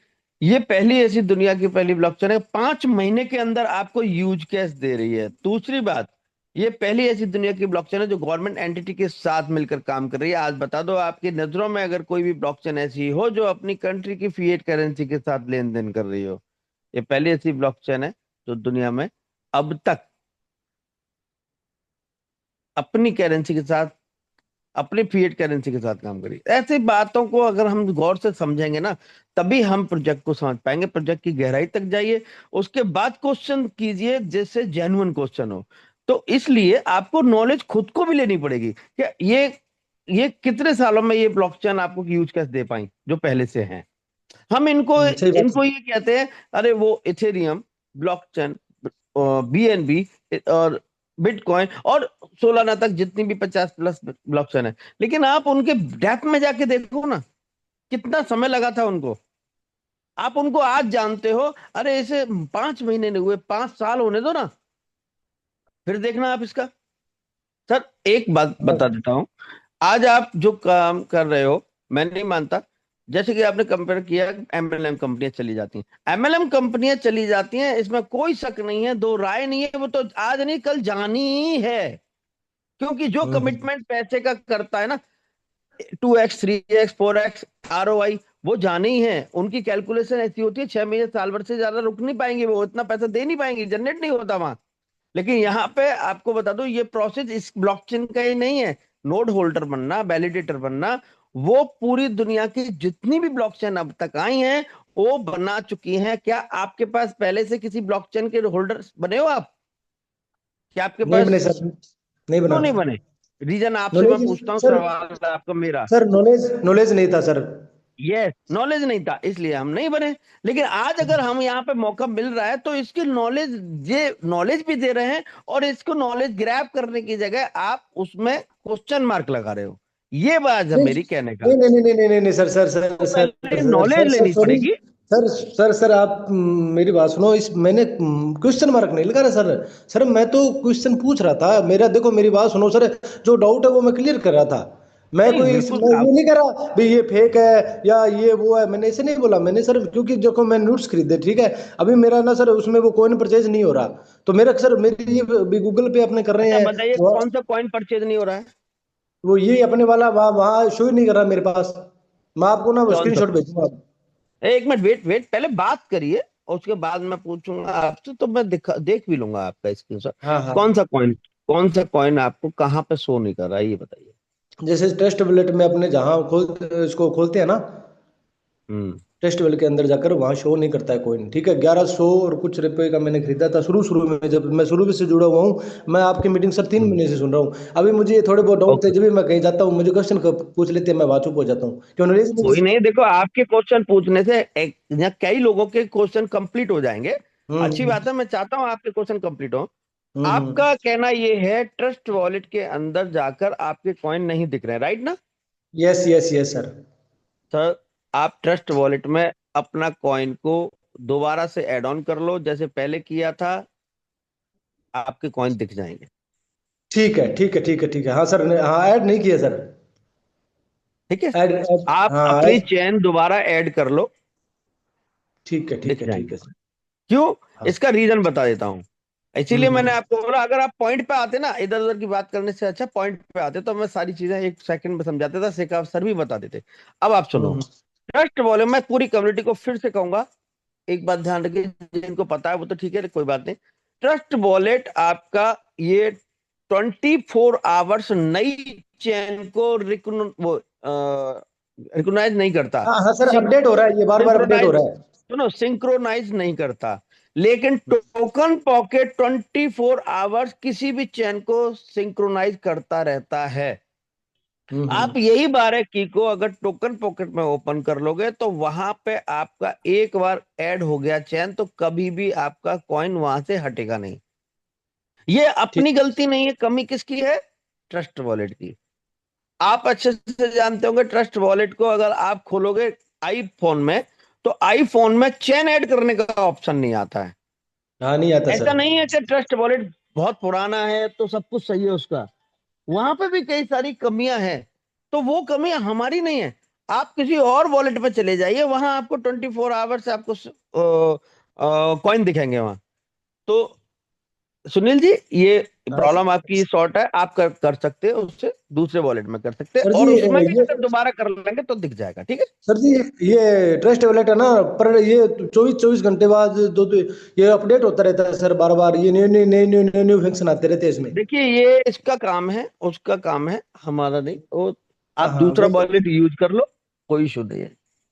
ये पहली ऐसी दुनिया की पहली ब्लॉकचेन है 5 महीने के अंदर आपको यूज कैश दे रही है। दूसरी बात, ये पहली ऐसी दुनिया की ब्लॉकचेन है जो गवर्नमेंट एंटिटी के साथ मिलकर काम कर रही है। आज बता दो आपकी नजरों में अगर कोई भी ब्लॉकचेन ऐसी हो जो अपनी कंट्री की फिएट करेंसी के साथ लेन देन कर रही हो, ये पहली ऐसी ब्लॉकचेन है जो दुनिया में अब तक अपनी करेंसी के साथ, अपनी फिएट करेंसी के साथ काम करिए। ऐसी बातों को अगर हम गौर से समझेंगे ना, तभी हम प्रोजेक्ट को समझ पाएंगे। प्रोजेक्ट की गहराई तक जाइए, उसके बाद क्वेश्चन कीजिए जैसे जेन्युइन क्वेश्चन हो। तो इसलिए आपको नॉलेज खुद को भी लेनी पड़ेगी कि ये कितने सालों में ये ब्लॉकचेन आपको यूज कैसे दे पाई जो पहले से हैं। हम इनको ये कहते हैं, अरे वो इथेरियम, ब्लॉकचेन, बीएनबी और बिटकॉइन और सोलाना तक जितनी भी 50+ ब्लॉकचेन है, लेकिन आप उनके डेप्थ में जाके देखो ना, कितना समय लगा था उनको। आप उनको आज जानते हो, अरे इसे 5 महीने नहीं हुए, 5 साल होने दो ना, फिर देखना आप इसका। सर एक बात बता देता हूं, आज आप जो काम कर रहे हो मैं नहीं मानता, जैसे कि आपने कंपेयर किया एमएलएम कंपनियां चली जाती हैं, एमएलएम कंपनियां चली जाती हैं, इसमें कोई शक नहीं है, दो राय नहीं है, वो तो आज नहीं कल जानी ही है। क्योंकि जो कमिटमेंट पैसे का करता है ना, 2x 3x 4x ROI, वो जाने ही है। उनकी कैलकुलेशन ऐसी होती है 6 महीने साल भर से ज्यादा रुक नहीं पाएंगे, वो इतना पैसा दे नहीं पाएंगे, जनरेट नहीं होता वहां। लेकिन यहाँ पे आपको बता दो, ये प्रोसेस इस ब्लॉकचेन का ही नहीं है। नोड होल्डर बनना, वैलिडेटर बनना, वो पूरी दुनिया की जितनी भी ब्लॉकचेन अब तक आई हैं वो बना चुकी हैं। क्या आपके पास पहले से किसी ब्लॉकचेन के होल्डर बने हो आप? क्या आपके नहीं पास? बने सर, नहीं बना। क्यों नहीं बने? रीजन आपसे मैं पूछता हूँ, सवाल आपका मेरा। सर नॉलेज नहीं था सर। यस, नॉलेज नहीं था, इसलिए हम नहीं बने। लेकिन आज अगर हम यहाँ पे मौका मिल रहा है तो इसकी नॉलेज भी दे रहे हैं, और इसको नॉलेज ग्रैब करने की जगह आप उसमें क्वेश्चन मार्क लगा रहे हो। ये बात है मेरी कहने का। नहीं सर, नॉलेज लेनी पड़ेगी। सर आप मेरी बात सुनो। मैंने क्वेश्चन मार्क नहीं लगा रहा सर, मैं तो क्वेश्चन पूछ रहा था। मेरा देखो, मेरी बात सुनो सर, जो डाउट है वो मैं क्लियर कर रहा था। मैं कोई ये नहीं कर रहा भाई ये फेक है या ये वो है, मैंने ऐसे नहीं बोला। मैंने सर, क्योंकि देखो मैं नोट्स खरीदे, ठीक है, अभी मेरा ना सर उसमें वो कॉइन परचेज नहीं हो रहा, तो मेरा सर मेरी ये गूगल पे अपने कर रहे हैं। बताइए कौन सा कॉइन परचेज नहीं हो रहा है? वो ये अपने वाला वहाँ शो ही नहीं कर रहा मेरे पास। मैं आपको ना स्क्रीनशॉट भेजूंगा। एक मिनट वेट, पहले बात करिए और उसके बाद मैं पूछूंगा आपसे, तो मैं देख भी लूंगा आपका स्क्रीनशॉट। हाँ। कौन सा कॉइन आपको कहाँ पे शो नहीं कर रहा है, ये बताइए। जैसे टेस्ट वॉलेट में अपने जहाँ इसको खोलते हैं ना, टेस्ट वॉलेट के अंदर जाकर वहाँ शो नहीं करता है कॉइन, ठीक है। 1100 और कुछ रुपए का मैंने खरीदा था शुरू में, जब मैं शुरू से जुड़ा हुआ हूँ। मैं आपकी मीटिंग सर 3 महीने से सुन रहा हूँ। अभी मुझे थोड़े बहुत डाउट थे, जब भी मैं कहीं जाता हूँ मुझे क्वेश्चन पूछ लेते हैं, मैं वाचुप हो जाता हूँ। क्यों कोई नहीं, देखो आपके क्वेश्चन पूछने से कई लोगों के क्वेश्चन कंप्लीट हो जाएंगे। अच्छी बात है, मैं चाहता हूँ आपके क्वेश्चन कंप्लीट हो। आपका कहना ये है ट्रस्ट वॉलेट के अंदर जाकर आपके कॉइन नहीं दिख रहे हैं, राइट ना? Yes yes yes sir. Sir आप ट्रस्ट वॉलेट में अपना कॉइन को दोबारा से ऐड ऑन कर लो, जैसे पहले किया था, आपके कॉइन दिख जाएंगे। ठीक है ठीक है ठीक है ठीक है। हाँ सर, हाँ ऐड नहीं किया सर। ठीक है, ऐड आप हाँ अपनी चेन दोबारा ऐड कर लो, ठीक है दिख ठीक है ठीक जाएंगे। है सर। क्यों? हाँ। इसका रीजन बता देता हूँ। इसीलिए मैंने हम्म। आपको बोला अगर आप पॉइंट पे आते ना, इधर उधर की बात करने से अच्छा पॉइंट पे आते तो मैं सारी चीजें एक सेकंड में समझाते था, शेखा सर भी बता देते। अब आप सुनो, ट्रस्ट वॉल्यूम मैं पूरी कम्युनिटी को फिर से कहूंगा, एक बात ध्यान रखिए, जिनको पता है वो तो ठीक है, कोई बात नहीं। ट्रस्ट वॉलेट आपका ये 24 आवर्स नई चेन को रिकॉग्नाइज नहीं करता, हाँ हाँ सर, अपडेट हो रहा है, ये बार बार अपडेट हो रहा है। सुनो, सिंक्रोनाइज नहीं करता, लेकिन टोकन पॉकेट 24 आवर्स किसी भी चेन को सिंक्रोनाइज करता रहता है। आप यही 12 की को अगर टोकन पॉकेट में ओपन कर लोगे तो वहां पे आपका एक बार ऐड हो गया चेन तो कभी भी आपका कॉइन वहां से हटेगा नहीं। ये अपनी गलती नहीं है, कमी किसकी है? ट्रस्ट वॉलेट की। आप अच्छे से जानते होंगे ट्रस्ट वॉलेट को अगर आप खोलोगे आईफोन में तो आईफोन में चेन ऐड करने का ऑप्शन नहीं आता है। हाँ नहीं आता ऐसा सर। नहीं है कि ट्रस्ट वॉलेट बहुत पुराना है तो सब कुछ सही है उसका, वहां पे भी कई सारी कमियां हैं। तो वो कमियां हमारी नहीं है, आप किसी और वॉलेट पे चले जाइए, वहां आपको 24 आवर्स आपको कॉइन दिखेंगे वहां। तो सुनील जी ये प्रॉब्लम आपकी सॉर्ट है, आप कर सकते हैं, उससे दूसरे वॉलेट में कर सकते हैं, सर और जी उसमें भी ये अगर दोबारा कर लेंगे तो दिख जाएगा। ठीक है सर जी, ये ट्रस्ट वॉलेट है ना, पर ये 24 घंटे बाद दो ये अपडेट होता रहता है सर, बार बार ये न्यू फंक्शन आते रहते हैं इसमें। देखिए ये इसका काम है, उसका काम है, हमारा नहीं। वो आप हाँ दूसरा वो वॉलेट यूज कर लो, कोई इशू नहीं है।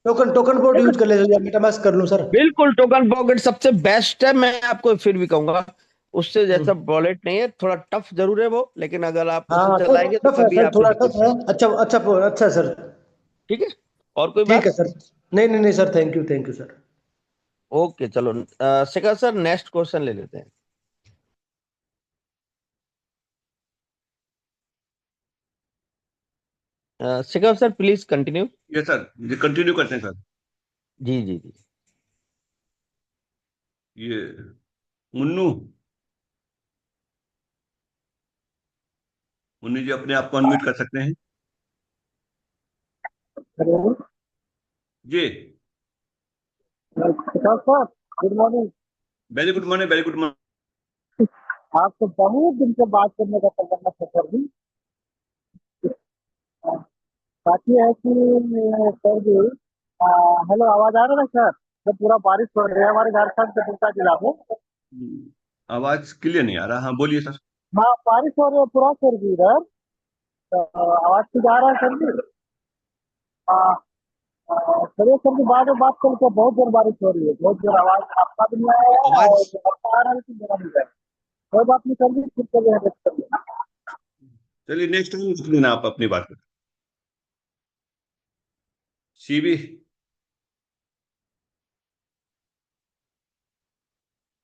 टोकन टोकन बोर्ड यूज कर ले या मेटामास्क कर लूं सर? बिल्कुल टोकन पॉकेट सबसे बेस्ट है, मैं आपको फिर भी कहूंगा उससे जैसा वॉलेट नहीं है, थोड़ा टफ जरूर है वो, लेकिन अगर आप उसे हाँ चलाएंगे तो टफ है कभी सर, आपको थोड़ा दिक्कत टफ है। अच्छा अच्छा अच्छा सर। ठीक है, और कोई ठीक बात? है सर। नहीं नहीं नहीं sir, thank you sir. Okay चलो, शिखर सर नेक्स्ट क्वेश्चन ले लेते हैं। Shikhar sir please continue. Yes sir, ये कंटिन्यू करते हैं सर। जी जी जी। ये मुन्नू मुन्नी जी अपने आप को अनम्यूट कर सकते हैं हेलो जी। Prakash sir, good morning. Very good morning, very good morning. आपको बहुत दिन से बात करने का तमन्ना था सर जी। बात ये है कि सर जी, हेलो आवाज आ रहा है ना सर? जब पूरा बारिश हो रही है हमारे झारखंड के दुमका जिला में। आवाज क्लियर नहीं आ रहा, हाँ बोलिए सर। हाँ बारिश हो रही है पूरा सर जी इधर। तो आवाज ठीक आ रहा है सर जी? चलिए सर जी, बाद में बात करके, बहुत देर बारिश हो रही है, बहुत देर आवाज आपका भी नहीं आया है और आपका आ रहा है कि मेरा भी है। कोई बात नहीं सर जी, फिर चलिए नेक्स्ट कर लेना। चलिए नेक्स्ट टाइम लिख लेना आप अपनी बात कर। सीबी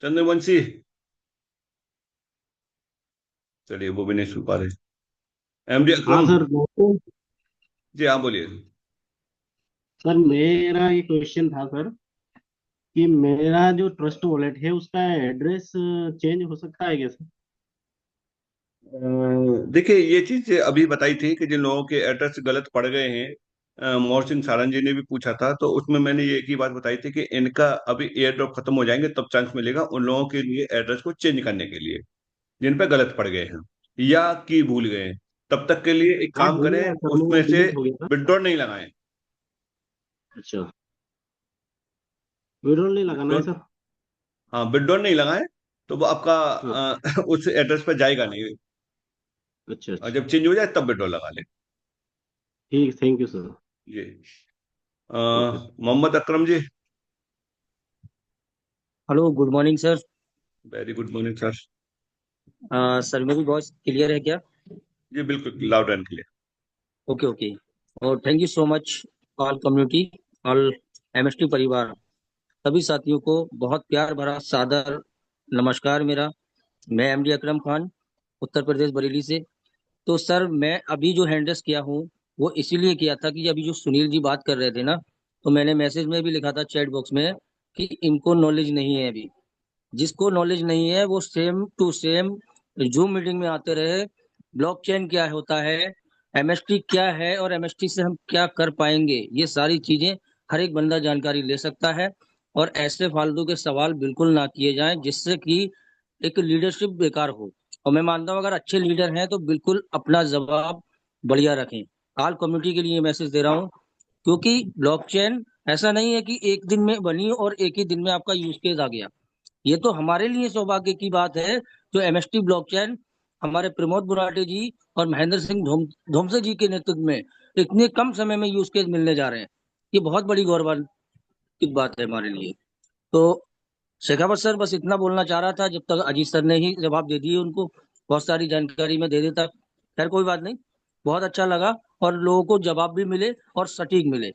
चंद्रवंशी, चलिए वो भी नहीं सुन पा रहे। एमडी हाँ अकरम सर। जी, हाँ बोलिए। सर मेरा ये क्वेश्चन था सर कि मेरा जो ट्रस्ट वॉलेट है उसका एड्रेस चेंज हो सकता है क्या सर? देखिए ये चीज अभी बताई थी कि जिन लोगों के एड्रेस गलत पड़ गए हैं, मोहर सिंह सारंग जी ने भी पूछा था, तो उसमें मैंने ये एक ही बात बताई थी कि इनका अभी एयर ड्रॉप खत्म हो जाएंगे तब चांस मिलेगा उन लोगों के लिए एड्रेस को चेंज करने के लिए जिन पे गलत पड़ गए हैं या की भूल गए हैं। तब तक के लिए एक हाँ काम हो करें, गया सर, उसमें मेरा से डिलीट हो गया था। विड्रॉ नहीं लगाएं। अच्छा, विड्रॉल नहीं लगाना है विड्रॉ सर? हाँ विड्रॉ नहीं लगाएं, तो वो आपका हाँ। उस एड्रेस पर जाएगा नहीं, अच्छा और अच्छा, जब चेंज हो जाए तब विड्रॉ लगा लें। ठीक, थैंक यू सर। जी। Okay. Mohammad Akram ji, hello good morning sir. Very good morning sir. Sir मेरी वॉइस क्लियर है क्या? जी बिल्कुल loud and clear. Okay okay. और thank you so much all community, all MST परिवार, सभी साथियों को बहुत प्यार भरा सादर नमस्कार मेरा। मैं एमडी अकरम खान, उत्तर प्रदेश बरेली से। तो सर मैं अभी जो हैंड रेस किया हूँ वो इसीलिए किया था कि अभी जो सुनील जी बात कर रहे थे ना, तो मैंने मैसेज में भी लिखा था चैट बॉक्स में कि इनको नॉलेज नहीं है अभी। जिसको नॉलेज नहीं है वो same to same Zoom meeting में आते रहे। ब्लॉकचेन क्या होता है, एमएसटी क्या है और एमएसटी से हम क्या कर पाएंगे, ये सारी चीजें हर एक बंदा जानकारी ले सकता है। और ऐसे फालतू के सवाल बिल्कुल ना किए जाएं जिससे कि एक लीडरशिप बेकार हो। और मैं मानता हूँ अगर अच्छे लीडर हैं तो बिल्कुल अपना जवाब बढ़िया रखें। ऑल कम्युनिटी के लिए मैसेज दे रहा हूँ, क्योंकि ब्लॉकचेन ऐसा नहीं है कि एक दिन में बनी और एक ही दिन में आपका यूज केस आ गया। ये तो हमारे लिए सौभाग्य की बात है जो एमएसटी ब्लॉकचेन हमारे प्रमोद बुराटे जी और महेंद्र सिंह धोमसे जी के नेतृत्व में इतने कम समय में यूज केस मिलने जा रहे हैं। ये बहुत बड़ी गौरवान्वित की बात है हमारे लिए। तो शेखावत सर बस इतना बोलना चाह रहा था, जब तक अजीत सर ने ही जवाब दे दिए उनको, बहुत सारी जानकारी मैं दे देता। खैर कोई बात नहीं, बहुत अच्छा लगा और लोगों को जवाब भी मिले और सटीक मिले।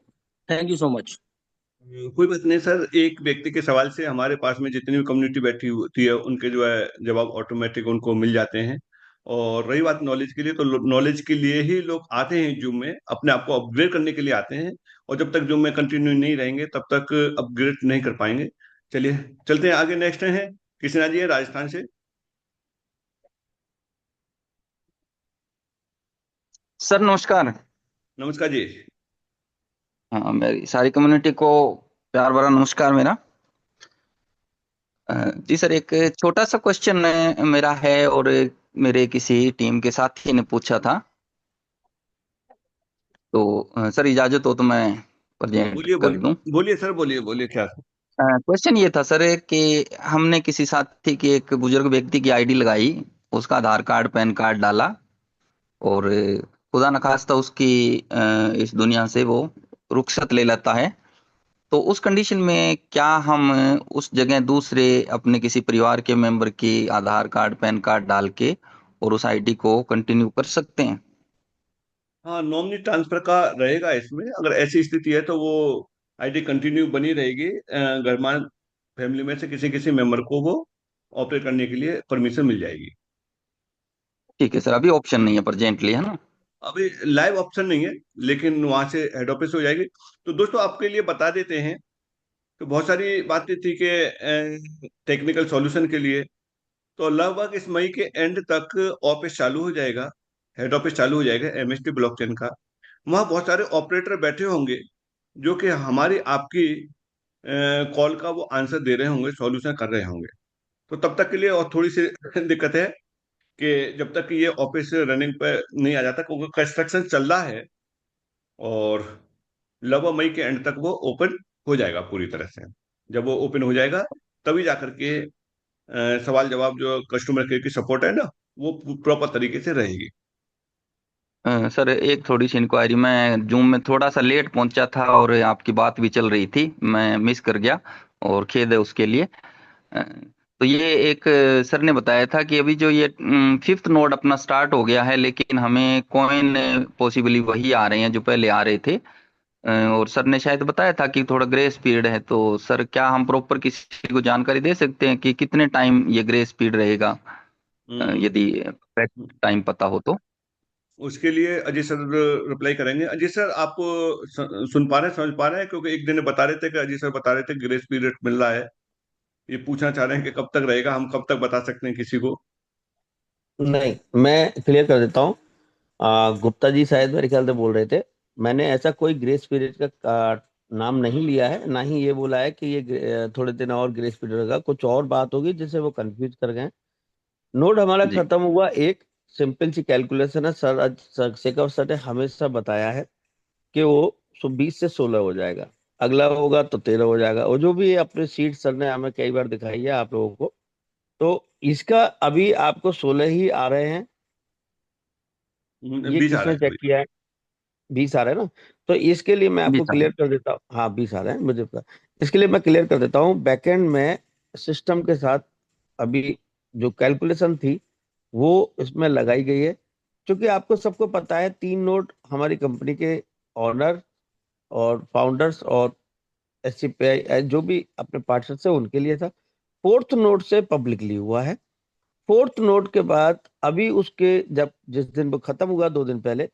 Thank you so much. कोई बात नहीं सर, एक व्यक्ति के सवाल से हमारे पास में जितनी भी कम्युनिटी बैठी होती है उनके जो है जवाब ऑटोमेटिक उनको मिल जाते हैं। और रही बात नॉलेज के लिए, तो नॉलेज के लिए ही लोग आते हैं जूम में, अपने आप को अपग्रेड करने के लिए आते हैं। और जब तक जूम में कंटिन्यू नहीं रहेंगे तब तक अपग्रेड नहीं कर पाएंगे। चलिए चलते हैं आगे। नेक्स्ट है कृष्णा जी है राजस्थान से। सर नमस्कार। नमस्कार जी। हाँ, मेरी सारी कम्युनिटी को प्यार भरा नमस्कार मेरा। जी सर, एक छोटा सा क्वेश्चन मेरा है और मेरे किसी टीम के साथी ने पूछा था, तो सर इजाजत हो तो मैं प्रेजेंट बोलिए कर दूं। बोलिए बोलिए सर, बोलिए बोलिए क्या। क्वेश्चन ये था सर कि हमने किसी साथी की, एक बुजुर्ग व्यक्ति की आईडी लगाई, उसका आधार कार्ड पैन कार्ड डाला और खुदा न खास्ता उसकी इस दुनिया से वो रुखसत ले लेता है। तो उस कंडीशन में क्या हम उस जगह दूसरे अपने किसी परिवार के मेंबर की आधार कार्ड पैन कार्ड डाल के और उस आईडी को कंटिन्यू कर सकते हैं? हाँ, नॉमिनी ट्रांसफर का रहेगा इसमें। अगर ऐसी स्थिति है तो वो आईडी कंटिन्यू बनी रहेगी। गरमान फैमिली में से किसी किसी मेंबर को वो ऑपरेट करने के लिए परमिशन मिल जाएगी। ठीक है सर, अभी ऑप्शन नहीं है प्रेजेंटली, है ना? अभी लाइव ऑप्शन नहीं है, लेकिन वहां से हेड ऑफिस हो जाएगी। तो दोस्तों आपके लिए बता देते हैं कि बहुत सारी बातें थी कि टेक्निकल सॉल्यूशन के लिए, तो लगभग इस मई के एंड तक ऑफिस चालू हो जाएगा, हेड ऑफिस चालू हो जाएगा एमएसटी ब्लॉकचेन का। वहाँ बहुत सारे ऑपरेटर बैठे होंगे जो कि हमारी आपकी कॉल का वो आंसर दे रहे होंगे, सॉल्यूशन कर रहे होंगे। तो तब तक के लिए और थोड़ी सी दिक्कत है कि जब तक कि ये ऑफिस रनिंग पे नहीं आ जाता, क्योंकि कंस्ट्रक्शन चल रहा है। और लगभग मई के एंड तक वो ओपन हो जाएगा पूरी तरह से। जब वो ओपन हो जाएगा तभी जाकर के सवाल जवाब जो कस्टमर केयर की सपोर्ट है ना, वो प्रॉपर तरीके से रहेगी। सर एक थोड़ी सी इंक्वायरी, मैं जूम में थोड़ा सा लेट पहुंचा था और आपकी बात भी चल रही थी, मैं मिस कर गया और खेद है उसके लिए। तो ये एक सर ने बताया था कि अभी जो ये 5th नोड अपना स्टार्ट हो गया है, लेकिन हमें कॉइन पॉसिबली वही आ रहे हैं जो पहले आ रहे थे। और सर ने शायद बताया था कि थोड़ा ग्रेस पीरियड है। तो सर क्या हम प्रॉपर किसी को जानकारी दे सकते हैं कि कितने टाइम ये ग्रेस पीरियड रहेगा, यदि टाइम पता हो तो? उसके लिए अजय सर रिप्लाई करेंगे। अजय सर आप सुन पा रहे हैं, समझ पा रहे हैं? क्योंकि एक दिन बता रहे थे कि अजय सर बता रहे थे ग्रेस पीरियड मिल रहा है। ये पूछना चाह रहे हैं कि कब तक रहेगा, हम कब तक बता सकते हैं किसी को। नहीं, मैं क्लियर कर देता हूँ। गुप्ता जी शायद मेरे ख्याल से बोल रहे थे। मैंने ऐसा कोई ग्रेस पीरियड का नाम नहीं लिया है, ना ही ये बोला है कि ये थोड़े दिन और ग्रेस पीरियड का कुछ और बात होगी जिससे वो कंफ्यूज कर गए। नोड हमारा जी खत्म हुआ, एक सिंपल सी कैलकुलेशन है सर। शेखर सर ने हमेशा बताया है कि वो 20 से 16 हो जाएगा, अगला होगा तो 13 हो जाएगा। और जो भी अपने सीट सर ने हमें कई बार दिखाई है आप लोगों को, तो इसका अभी आपको 16 ही आ रहे हैं। ये 20 आ रहा किसने है चेक अभी। किया है? 20 आ रहे हैं ना? तो इसके लिए मैं आपको 20 साल। क्लियर कर देता हूँ। हाँ 20 आ रहे हैं, मुझे पता। इसके लिए मैं क्लियर कर देता हूँ, बैकएंड में सिस्टम के साथ अभी जो कैलकुलेशन थी वो इसमें लगाई गई है। क्योंकि आपको सबको पता है 3 नोट हमारी कंपनी के ऑनर और फाउंडर्स और एससीपीआई जो भी अपने पार्टनर्स है उनके लिए था। 4th नोट से पब्लिकली हुआ है। फोर्थ नोट के बाद अभी उसके जब जिस दिन वो खत्म हुआ 2 दिन पहले,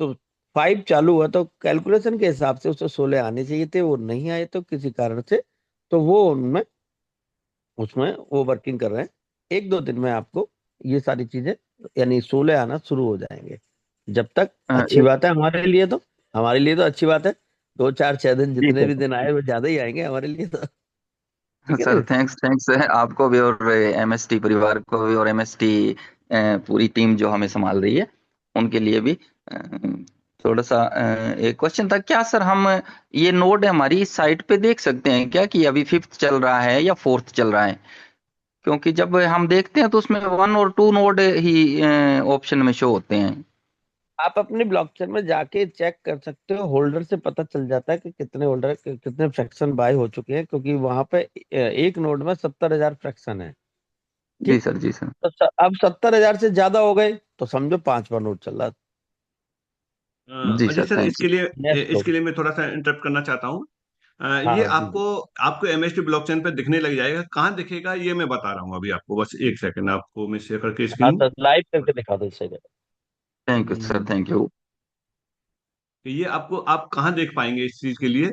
तो 5 चालू हुआ, तो कैलकुलेशन के हिसाब से उसे 16 आने चाहिए थे, वो नहीं आए तो किसी कारण से, तो वो उनमें उसमें वो वर्किंग कर रहे हैं। 1-2 दिन में आपको ये सारी चीजें यानी 16 आना शुरू हो जाएंगे। जब तक अच्छी बात है हमारे लिए तो, हमारे लिए तो अच्छी बात है। 2-4-6 दिन जी जितने भी सर। दिन आए वो ज्यादा ही आएंगे हमारे लिए तो, ठीक है सर ना? थैंक्स है आपको भी और एमएसटी परिवार को भी और एमएसटी पूरी टीम जो हमें संभाल रही है उनके लिए भी। थोड़ा सा एक क्वेश्चन था, क्या सर हम ये नोड हमारी साइट पे देख सकते हैं क्या कि अभी 5th चल रहा है या 4th चल रहा है? क्योंकि जब हम देखते हैं तो उसमें 1 और 2 नोड ही ऑप्शन में शो होते हैं। आप अपनी ब्लॉकचेन में जाके चेक कर सकते हो, होल्डर से पता चल जाता है कि कितने होल्डर कितने फ्रैक्शन बाय हो चुके हैं, क्योंकि वहां पे एक नोड में 70,000 फ्रैक्शन है। जी ठीक, सर, जी सर। तो अब 70,000 से ज्यादा हो गए तो समझो 5वां नोड चल रहा जी अजय सर, सर, थैंक इसके लिए नेक्स्ट नोड। मैं थोड़ा सा इंटरप्ट करना चाहता हूँ। हाँ ये हाँ जी जी। आपको एमएसटी ब्लॉकचेन पे दिखने लग जाएगा। कहाँ दिखेगा ये मैं बता रहा हूँ अभी आपको, बस एक सेकंड आपको मैं शेयर करके हाँ स्क्रीन। सर लाइव करके दिखा दो सही जगह। Thank you sir, thank you. ये आपको आप कहाँ देख पाएंगे इस चीज के लिए?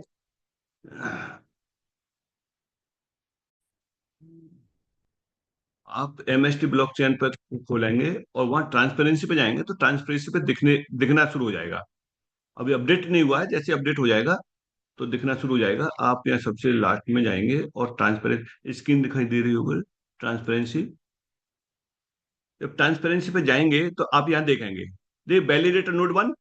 आप एमएसटी ब्लॉकचेन पर खोलेंगे और वहां ट्रांसपेरेंसी पे जाएंगे तो ट्रांसपेरेंसी पे दिखना शुरू हो जाएगा। अभी अपडेट नहीं हुआ है, जैसे अपडेट हो जाएगा तो दिखना शुरू हो जाएगा। आप यहाँ सबसे लास्ट में जाएंगे और ट्रांसपेरेंट स्क्रीन दिखाई दे रही होगी, ट्रांसपेरेंसी। जब ट्रांसपेरेंसी पे जाएंगे तो आप यहाँ देखेंगे, देखिए validator node 1,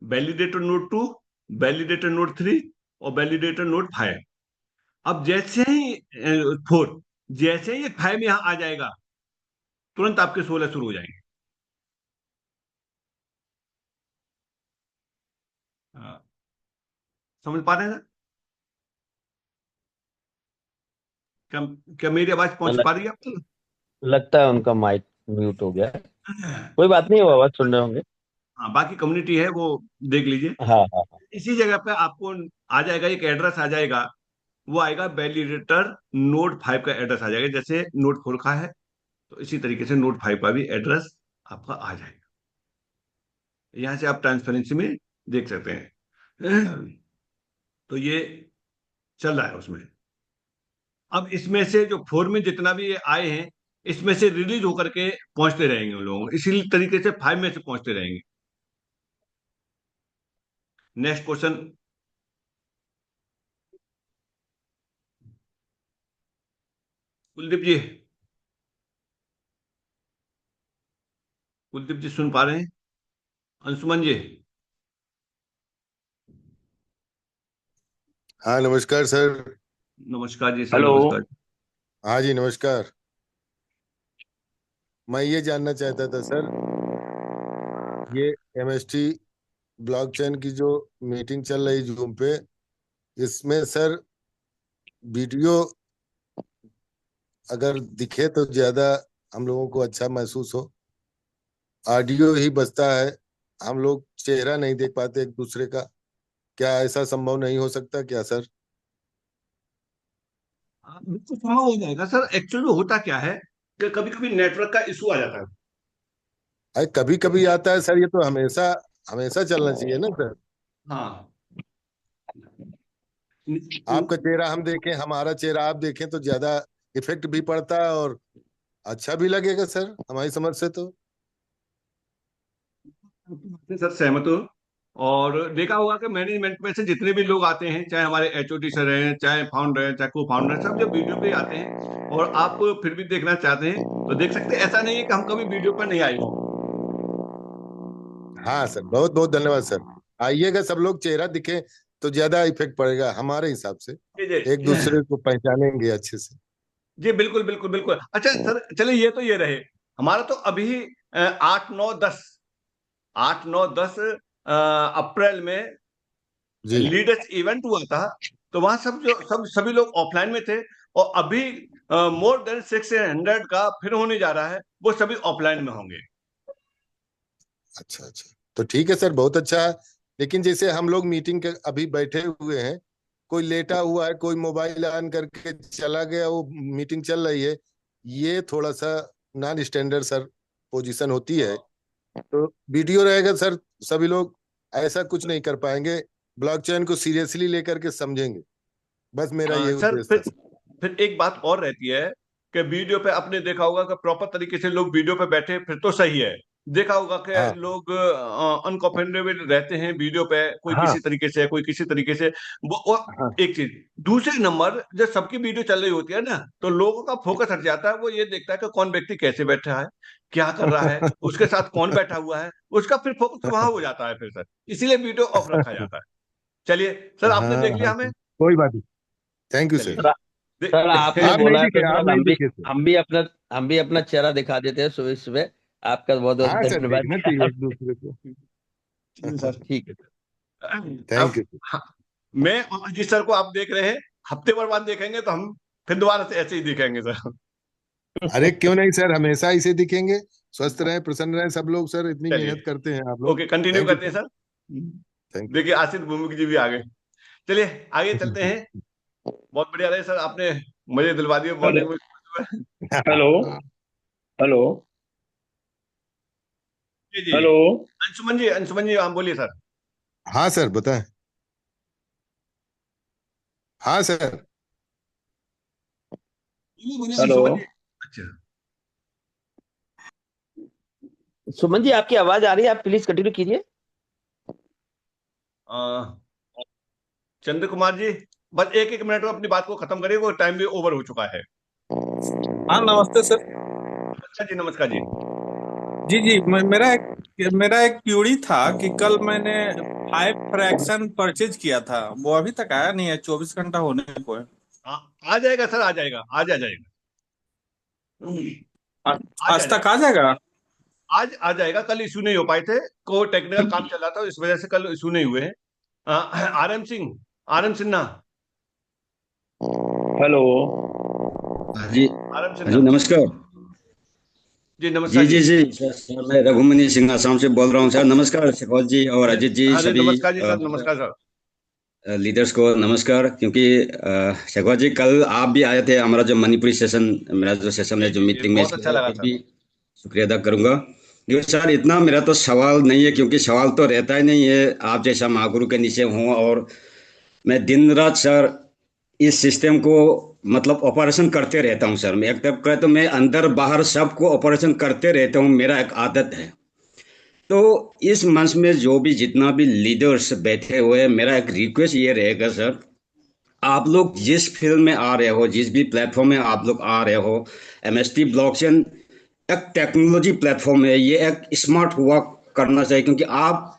validator node 2, validator node 3 और वैलिडेटर नोड 5। अब जैसे ही 4, जैसे ही ये 5 यहाँ आ जाएगा तुरंत आपके 16 शुरू हो जाएंगे। हाँ, समझ पा रहे हैं ना? क्या क्या मेरी आवाज पहुंच पा रही है आपको? लगता है उनका माइक म्यूट हो गया है। कोई बात नहीं, वो आवाज सुन रहे होंगे। हाँ, बाकी कम्युनिटी है वो देख लीजिए। हाँ हाँ हाँ। इसी जगह पे आपको आ जाएगा, एक एड्रेस आ जाएगा, वो आएगा वैलिडेटर नोड 5 का एड्रेस आ जाएगा। जैसे नोड 4 का है तो इसी तरीके से नोड 5 का भी एड्रेस आपका आ जाएगा। यहाँ से आप ट्रांसपेरेंसी में देख सकते हैं। तो ये चल रहा है उसमें। अब इसमें से जो 4 में जितना भी ये आए हैं, इसमें से रिलीज होकर के पहुंचते रहेंगे उन लोगों को, इसी तरीके से 5 में से पहुंचते रहेंगे। Next question. कुलदीप जी, कुलदीप जी सुन पा रहे हैं? अंशुमन जी। हाँ नमस्कार सर। नमस्कार जी सर, हेलो। नमस्कार। हाँ जी नमस्कार। मैं ये जानना चाहता था सर, ये एमएसटी ब्लॉकचेन की जो मीटिंग चल रही जूम पे, इसमें सर वीडियो अगर दिखे तो ज्यादा हम लोगों को अच्छा महसूस हो, ऑडियो ही बजता है, हम लोग चेहरा नहीं देख पाते एक दूसरे का। क्या ऐसा संभव नहीं हो सकता क्या सर? बिल्कुल संभव हो जाएगा सर। एक्चुअली होता क्या है कि कभी कभी नेटवर्क का इशू आ जाता है। अरे कभी कभी आता है सर, ये तो हमेशा हमेशा चलना चाहिए ना सर। हाँ, आपका चेहरा हम देखें, हमारा चेहरा आप देखें तो ज्यादा इफेक्ट भी पड़ता है और अच्छा भी लगेगा सर हमारी समझ से तो। सर सहमत हूँ। और देखा होगा कि मैनेजमेंट में से जितने भी लोग आते हैं, चाहे हमारे एचओडी सर हैं, चाहे फाउंडर हैं, चाहे को फाउंडर, सब जब वीडियो पे आते हैं और आप फिर भी देखना चाहते हैं तो देख सकते हैं। ऐसा नहीं है कि हम कभी वीडियो पर नहीं आए। हाँ सर, बहुत बहुत धन्यवाद सर। आइएगा, सब लोग चेहरा दिखे तो ज्यादा इफेक्ट पड़ेगा हमारे हिसाब से, जी जी एक दूसरे को पहचानेंगे अच्छे से। जी, बिल्कुल बिल्कुल बिल्कुल। अच्छा सर, चलिए ये तो ये रहे। हमारा तो अभी 8 9 10 अप्रैल में जी लीडर्स इवेंट हुआ था। तो वहां सभी लोग ऑफलाइन में थे और अभी मोर देन 600 का फिर होने जा रहा है, वो सभी ऑफलाइन में होंगे। अच्छा अच्छा, तो ठीक है सर, बहुत अच्छा है। लेकिन जैसे हम लोग मीटिंग के अभी बैठे हुए हैं, कोई लेटा हुआ है, कोई मोबाइल ऑन करके चला गया, वो मीटिंग चल रही है, ये थोड़ा सा नॉन स्टैंडर्ड सर पोजीशन होती है, तो वीडियो रहेगा सर, सभी लोग ऐसा कुछ नहीं कर पाएंगे, ब्लॉकचेन को सीरियसली लेकर के समझेंगे। बस मेरा ये सर उद्देश्य था। फिर एक बात और रहती है कि वीडियो पे आपने देखा होगा कि प्रॉपर तरीके से लोग वीडियो पे बैठे फिर तो सही है। देखा होगा कि हाँ लोग अनकंफर्टेबल रहते हैं वीडियो पे, कोई हाँ किसी तरीके से, कोई किसी तरीके से। वो हाँ एक चीज। दूसरी नंबर, जब सबकी वीडियो चल रही होती है ना, तो लोगों का फोकस हट जाता है। वो ये देखता है कि कौन व्यक्ति कैसे बैठा है, क्या कर रहा है, उसके साथ कौन बैठा हुआ है, उसका फिर फोकस वहां हो जाता है फिर सर। इसीलिए वीडियो ऑफ रखा जाता है। चलिए सर, आपने देख लिया हाँ हमें। कोई बात नहीं। थैंक यू चलिए सर। सर आपने आप बोला नहीं है तो दिखे, आप सर नहीं दिखे सर। हम भी अपना चेहरा दिखा देते हैं सुबह सुबह। आपका बहुत बहुत हाँ सर, धन्यवाद। देखना चाहिए एक दूसरे को। सर ठीक है। थैंक यू अब हाँ, मैं और अजीत सर को आप देख रहे हैं, हफ्ते भर बाद देखेंगे तो हम फिर दोबारा से ऐसे ही दिखेंगे सर। अरे क्यों नहीं सर, हमेशा इसे दिखेंगे। स्वस्थ रहे, प्रसन्न रहे सब लोग सर, इतनी चलिए, मेहनत करते हैं आप लोग। ओके, कंटिन्यू थैंक यू करते हैं सर। सर। थैंक देखिए आशित भूमिक जी भी आ गए। चलिए आगे चलते हैं। बहुत बढ़िया रहे सर, आपने मुझे दिलवा दिया मॉर्निंग में। हेलो हेलो जी जी, हेलो। अंशुमन जी आप बोलिए सर। हाँ सर बताएं। हाँ सर। बोलिए हेलो अंशुमन जी। अच्छा, सुमन जी आपकी आवाज आ रही है, आप प्लीज कंटिन्यू कीजिए। चंद्र कुमार जी, बस एक एक मिनट में अपनी बात को खत्म करिए, वो टाइम भी ओवर हो चुका है। हाँ नमस्ते सर। अच्छा जी, नमस्कार जी। जी जी, मेरा एक क्यूरी था कि कल मैंने 5 फ्रैक्शन परचेज किया था, वो अभी तक आया नहीं है, 24 घंटा होने को है। आ जाएगा सर, आ जाएगा, आज आ जाएगा। आज तक आ जाएगा। आज आ जाएगा। कल इशू नहीं हो पाए थे, को टेक्निकल काम चल रहा था, इस वजह से कल इशू नहीं हुए हैं। आरएम सिन्हा। हेलो। जी आरएम जी सिन्हा नमस्कार। जी, नमस्कार जी जी। सर, मैं रघुमनी सिंह आसाम से बोल रहा हूँ सर। नमस्कार शेखौल जी और अजीत जी, हाँ जी, सभी नमस्कार जी सर, नमस्कार सर। लीडर्स को नमस्कार। क्योंकि शेखौल जी कल आप भी आए थे, हमारा जो मणिपुरी सेशन, मेरा जो सेशन है, जो जी, मीटिंग में, बहुत अच्छा लगा फिर सर। भी शुक्रिया अदा करूंगा। क्योंकि सर इतना मेरा तो सवाल नहीं है, क्योंकि सवाल तो रहता ही नहीं है। आप जैसा महागुरु के नीचे हूँ और मैं दिन रात सर इस सिस्टम को मतलब ऑपरेशन करते रहता हूँ सर। मैं एक तरफ कहे तो मैं अंदर बाहर सबको ऑपरेशन करते रहता हूँ, मेरा एक आदत है। तो इस मंच में जो भी जितना भी लीडर्स बैठे हुए हैं, मेरा एक रिक्वेस्ट ये रहेगा सर, आप लोग जिस फील्ड में आ रहे हो, जिस भी प्लेटफॉर्म में आप लोग आ रहे हो, एमएसटी ब्लॉकचेन एक टेक्नोलॉजी प्लेटफॉर्म है, ये एक स्मार्ट हुआ करना चाहिए। क्योंकि आप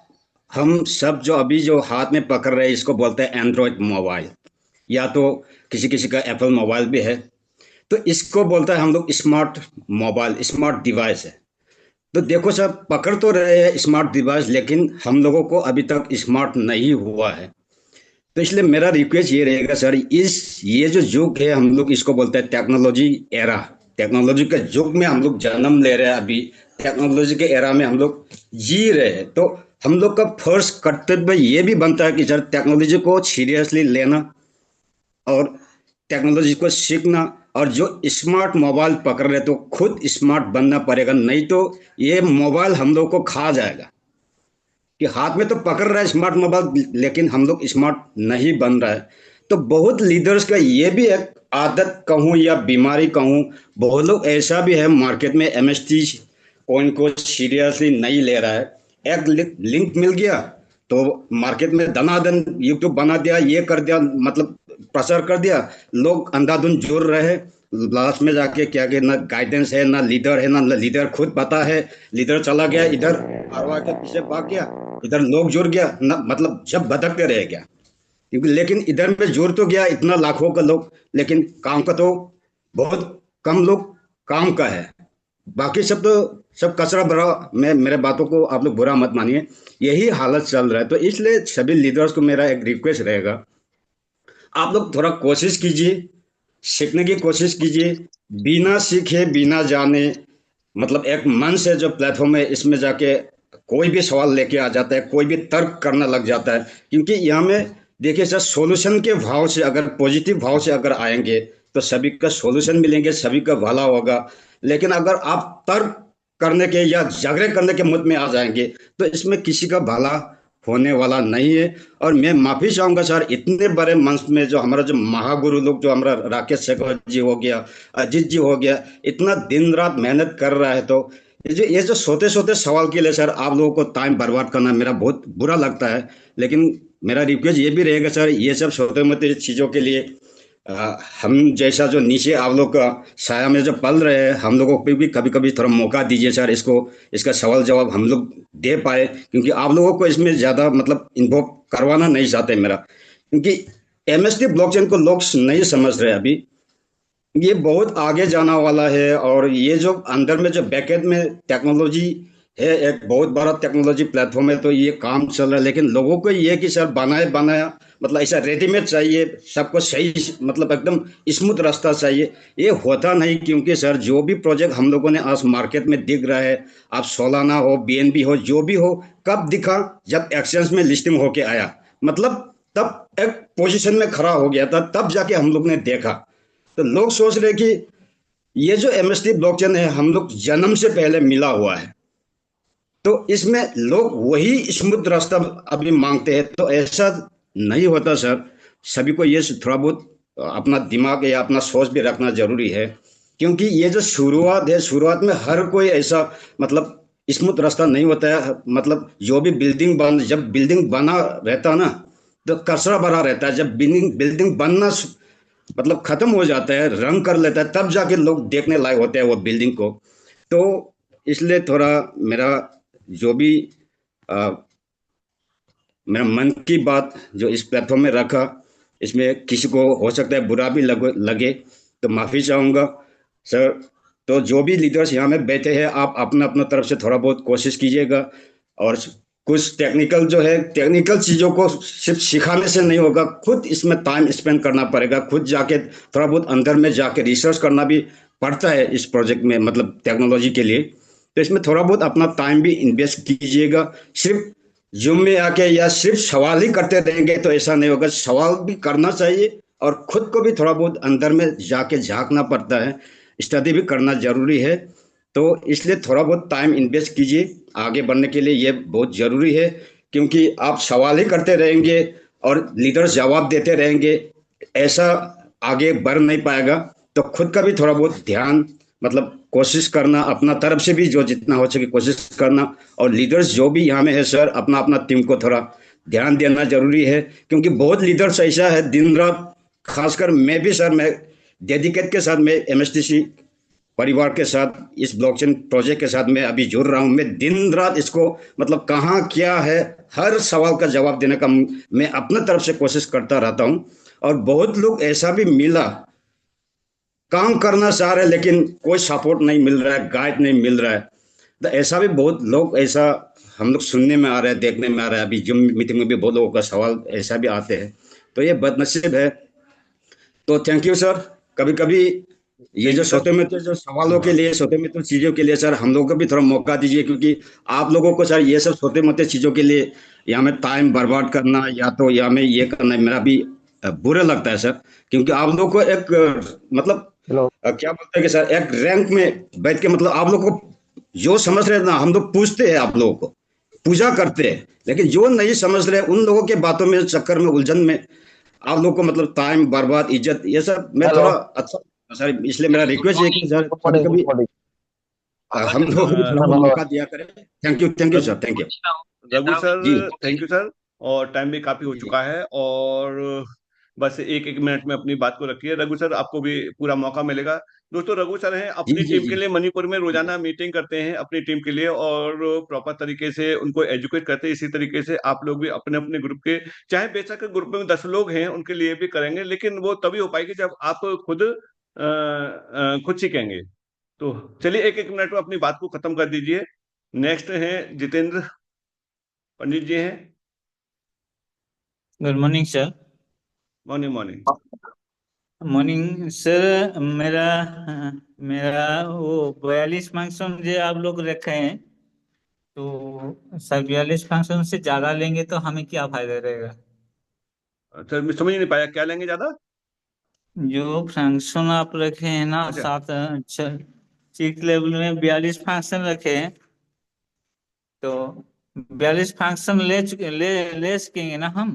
हम सब जो अभी जो हाथ में पकड़ रहे हैं, इसको बोलते हैं एंड्रॉयड मोबाइल, या तो किसी किसी का एप्पल मोबाइल भी है, तो इसको बोलता है हम लोग स्मार्ट मोबाइल, स्मार्ट डिवाइस है। तो देखो सर, पकड़ तो रहे हैं स्मार्ट डिवाइस, लेकिन हम लोगों को अभी तक स्मार्ट नहीं हुआ है। तो इसलिए मेरा रिक्वेस्ट ये रहेगा सर, ये जो युग है, हम लोग इसको बोलते हैं टेक्नोलॉजी एरा, टेक्नोलॉजी के युग में हम लोग जन्म ले रहे हैं, अभी टेक्नोलॉजी के एरा में हम लोग जी रहे हैं। तो हम लोग का फर्स्ट कर्तव्य ये भी बनता है कि सर टेक्नोलॉजी को सीरियसली लेना और टेक्नोलॉजी को सीखना, और जो स्मार्ट मोबाइल पकड़ रहे तो खुद स्मार्ट बनना पड़ेगा, नहीं तो ये मोबाइल हम लोग को खा जाएगा। कि हाथ में तो पकड़ रहा है स्मार्ट मोबाइल, लेकिन हम लोग स्मार्ट नहीं बन रहा है। तो बहुत लीडर्स का ये भी एक आदत कहूँ या बीमारी कहूँ, बहुत लोग ऐसा भी है मार्केट में एमएसटी कॉइन को सीरियसली नहीं ले रहा है। एक लिंक मिल गया तो मार्केट में दनादन यूट्यूब बना दिया, ये कर दिया, मतलब प्रचार कर दिया, लोग अंधाधुंध जुड़ रहे। लास्ट में जाके क्या कि ना गाइडेंस है, ना लीडर है, ना लीडर खुद पता है। लीडर चला गया इधर, कारवा के पीछे भाग गया, इधर लोग जुड़ गया ना, मतलब जब भटकते रह गया। क्योंकि लेकिन इधर में जुड़ तो गया इतना लाखों का लोग, लेकिन काम का तो बहुत कम लोग काम का है, बाकी सब तो सब कचरा भरा। मैं मेरे बातों को आप लोग बुरा मत मानिए, यही हालत चल रहा है। तो इसलिए सभी लीडर्स को मेरा एक रिक्वेस्ट रहेगा, आप लोग थोड़ा कोशिश कीजिए, सीखने की कोशिश कीजिए। बिना सीखे बिना जाने, मतलब एक मन से जो प्लेटफॉर्म है, इसमें जाके कोई भी सवाल लेके आ जाता है, कोई भी तर्क करना लग जाता है। क्योंकि यहाँ में देखिए सर, सॉल्यूशन के भाव से, अगर पॉजिटिव भाव से अगर आएंगे, तो सभी का सॉल्यूशन मिलेंगे, सभी का भला होगा। लेकिन अगर आप तर्क करने के या झगड़े करने के मुद में आ जाएंगे तो इसमें किसी का भला होने वाला नहीं है। और मैं माफी चाहूंगा सर, इतने बड़े मंच में जो हमारा जो महागुरु लोग, जो हमारा राकेश शेखर जी हो गया, अजीत जी हो गया, इतना दिन रात मेहनत कर रहा है, तो ये जो छोटे छोटे सवाल के लिए सर आप लोगों को टाइम बर्बाद करना मेरा बहुत बुरा लगता है। लेकिन मेरा रिक्वेस्ट ये भी रहेगा सर, ये सब छोटे मोटे चीजों के लिए हम जैसा जो नीचे आप लोग का साया में जो पल रहे हैं, हम लोगों को भी कभी कभी थोड़ा मौका दीजिए सर, इसका सवाल जवाब हम लोग दे पाए, क्योंकि आप लोगों को इसमें ज्यादा मतलब इन्वॉल्व करवाना नहीं चाहते मेरा, क्योंकि एमएसटी ब्लॉकचेन को लोग नहीं समझ रहे अभी। ये बहुत आगे जाना वाला है, और ये जो अंदर में जो बैकएंड में टेक्नोलॉजी है, एक बहुत बड़ा टेक्नोलॉजी प्लेटफॉर्म है, तो ये काम चल रहा है। लेकिन लोगों को ये कि सर बनाया मतलब ऐसा रेडीमेड चाहिए, सबको सही मतलब एकदम स्मूथ रास्ता चाहिए, ये होता नहीं। क्योंकि सर जो भी प्रोजेक्ट हम लोगों ने आज मार्केट में दिख रहा है, आप सोलाना हो, बीएनबी हो, जो भी हो, कब दिखा? जब एक्सचेंज में लिस्टिंग होके आया, मतलब तब एक पोजीशन में खड़ा हो गया था, तब जाके हम लोग ने देखा। तो लोग सोच रहे कि ये जो एमएसटी ब्लॉकचेन है हम लोग जन्म से पहले मिला हुआ है, तो इसमें लोग वही स्मूथ रास्ता अभी मांगते हैं, तो ऐसा नहीं होता सर। सभी को ये थोड़ा बहुत अपना दिमाग या अपना सोच भी रखना जरूरी है, क्योंकि ये जो शुरुआत है, शुरुआत में हर कोई ऐसा मतलब स्मूथ रास्ता नहीं होता है। मतलब जो भी जब बिल्डिंग बना रहता है ना, तो कचरा भरा रहता है। जब बिल्डिंग बनना मतलब खत्म हो जाता है, रंग कर लेता है, तब जाके लोग देखने लायक होते हैं वो बिल्डिंग को। तो इसलिए थोड़ा मेरा जो भी मेरा मन की बात जो इस प्लेटफॉर्म में रखा, इसमें किसी को हो सकता है बुरा भी लगे, तो माफी चाहूंगा सर। तो जो भी लीडर्स यहाँ में बैठे हैं, आप अपना अपना तरफ से थोड़ा बहुत कोशिश कीजिएगा, और कुछ टेक्निकल चीजों को सिर्फ सिखाने से नहीं होगा, खुद इसमें टाइम स्पेंड करना पड़ेगा, खुद जाके थोड़ा बहुत अंदर में जाके रिसर्च करना भी पड़ता है इस प्रोजेक्ट में, मतलब टेक्नोलॉजी के लिए। तो इसमें थोड़ा बहुत अपना टाइम भी इन्वेस्ट कीजिएगा। सिर्फ जूम में आके या सिर्फ सवाल ही करते रहेंगे तो ऐसा नहीं होगा, सवाल भी करना चाहिए, और खुद को भी थोड़ा बहुत अंदर में जाके झांकना पड़ता है, स्टडी भी करना जरूरी है। तो इसलिए थोड़ा बहुत टाइम इन्वेस्ट कीजिए आगे बढ़ने के लिए, ये बहुत जरूरी है। क्योंकि आप सवाल ही करते रहेंगे और लीडर जवाब देते रहेंगे, ऐसा आगे बढ़ नहीं पाएगा। तो खुद का भी थोड़ा बहुत ध्यान मतलब कोशिश करना, अपना तरफ से भी जो जितना हो सके कोशिश करना, और लीडर्स जो भी यहाँ में है सर, अपना अपना टीम को थोड़ा ध्यान देना जरूरी है। क्योंकि बहुत लीडर्स ऐसा है दिन रात, खासकर मैं भी सर, मैं डेडिकेट के साथ, मैं एमएसटीसी परिवार के साथ, इस ब्लॉकचेन प्रोजेक्ट के साथ मैं अभी जुड़ रहा हूं। मैं दिन रात इसको मतलब कहाँ क्या है, हर सवाल का जवाब देने का मैं अपने तरफ से कोशिश करता रहता हूं। और बहुत लोग ऐसा भी मिला, काम करना चाह रहे लेकिन कोई सपोर्ट नहीं मिल रहा है, गाइड नहीं मिल रहा है। तो ऐसा भी बहुत लोग ऐसा हम लोग सुनने में आ रहा है, देखने में आ रहा है। अभी जूम मीटिंग में भी बहुत लोगों का सवाल ऐसा भी आते हैं, तो ये बदनसीब है। तो थैंक यू सर। कभी कभी ये जो छोटे में जो सवालों के लिए, छोटे में तो चीजों के लिए सर हम लोगों को भी थोड़ा मौका दीजिए, क्योंकि आप लोगों को सर ये सब छोटे मोटे चीजों के लिए यहाँ में टाइम बर्बाद करना या तो यहाँ में ये करना मेरा भी बुरा लगता है सर। क्योंकि आप लोग को एक मतलब क्या बोलते हैं कि सर, एक रैंक में बैठ के मतलब आप लोग को जो समझ रहे हैं ना, हम लोग पूछते हैं, आप लोगों को पूजा करते हैं, लेकिन जो नहीं समझ रहे उन लोगों के बातों में, चक्कर में, उलझन में आप लोग को मतलब टाइम बर्बाद, इज्जत, ये सब मैं थोड़ा अच्छा सर। इसलिए मेरा रिक्वेस्ट है कि सर कभी कभी हम लोग भी थोड़ा मौका दिया करें। Thank you sir, thank you Raghu sir, जी। Thank you sir. और टाइम भी काफी हो चुका है, और बस एक एक मिनट में अपनी बात को रखिए। रघु सर आपको भी पूरा मौका मिलेगा। दोस्तों, रघु सर हैं, अपनी जी, टीम जी। के लिए मणिपुर में रोजाना मीटिंग करते हैं अपनी टीम के लिए, और प्रॉपर तरीके से उनको एजुकेट करते हैं। इसी तरीके से आप लोग भी अपने अपने ग्रुप के, चाहे बेशक ग्रुप में 10 लोग हैं, उनके लिए भी करेंगे, लेकिन वो तभी हो पाएगी जब आप खुद सीखेंगे। तो चलिए एक एक मिनट में अपनी बात को खत्म कर दीजिए। नेक्स्ट है जितेंद्र पंडित जी हैं। Good morning sir. Morning morning morning sir. मेरा मेरा वो 42 फंक्शन जो आप लोग रखे हैं, तो सर 42 फंक्शन से ज्यादा लेंगे तो हमें क्या फायदा रहेगा? सर मैं समझ नहीं पाया, क्या लेंगे ज्यादा? जो फंक्शन आप रखे हैं ना अच्छा 6 लेवल में 42 फंक्शन रखे हैं, तो 42 फंक्शन ले सकेंगे ना हम,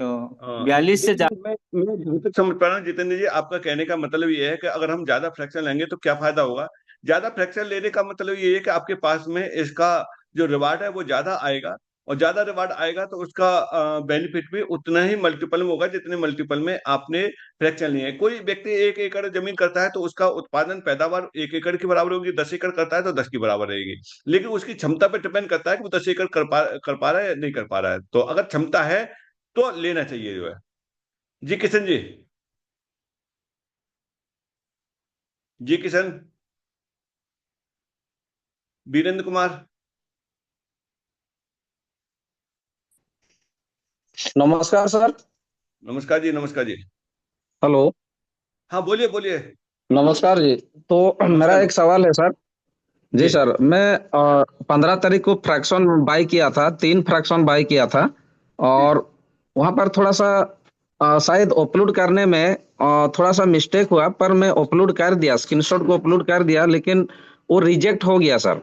तो 42 से देखिए, मैं जहाँ तक समझ पा रहा हूँ जितेंद्र जी, आपका कहने का मतलब ये है कि अगर हम ज्यादा फ्रैक्शन लेंगे तो क्या फायदा होगा। ज्यादा फ्रैक्शन लेने का मतलब ये है कि आपके पास में इसका जो रिवार्ड है वो ज्यादा आएगा, और ज्यादा रिवार्ड आएगा तो उसका बेनिफिट भी उतना ही मल्टीपल में होगा जितने मल्टीपल में आपने फ्रैक्शन लिए हैं। कोई व्यक्ति 1 एकड़ जमीन करता है तो उसका उत्पादन पैदावार 1 एकड़ की बराबर होगी, 10 एकड़ करता है तो 10 की बराबर रहेगी। लेकिन उसकी क्षमता पे डिपेंड करता है कि वो 10 एकड़ कर पा रहा है या नहीं कर पा रहा है। तो अगर क्षमता है तो लेना चाहिए जो है। जी किशन जी। जी किशन। वीरेंद्र कुमार। नमस्कार सर। नमस्कार जी, नमस्कार जी। हेलो। हाँ बोलिए बोलिए। नमस्कार जी। तो मेरा एक सवाल है सर। जी जी सर, मैं 15 तारीख को फ्रैक्शन बाई किया था, 3 फ्रैक्शन बाई किया था, जी। और वहां पर थोड़ा सा शायद अपलोड करने में थोड़ा सा मिस्टेक हुआ, पर मैं अपलोड कर दिया, स्क्रीनशॉट को अपलोड कर दिया, लेकिन वो रिजेक्ट हो गया सर।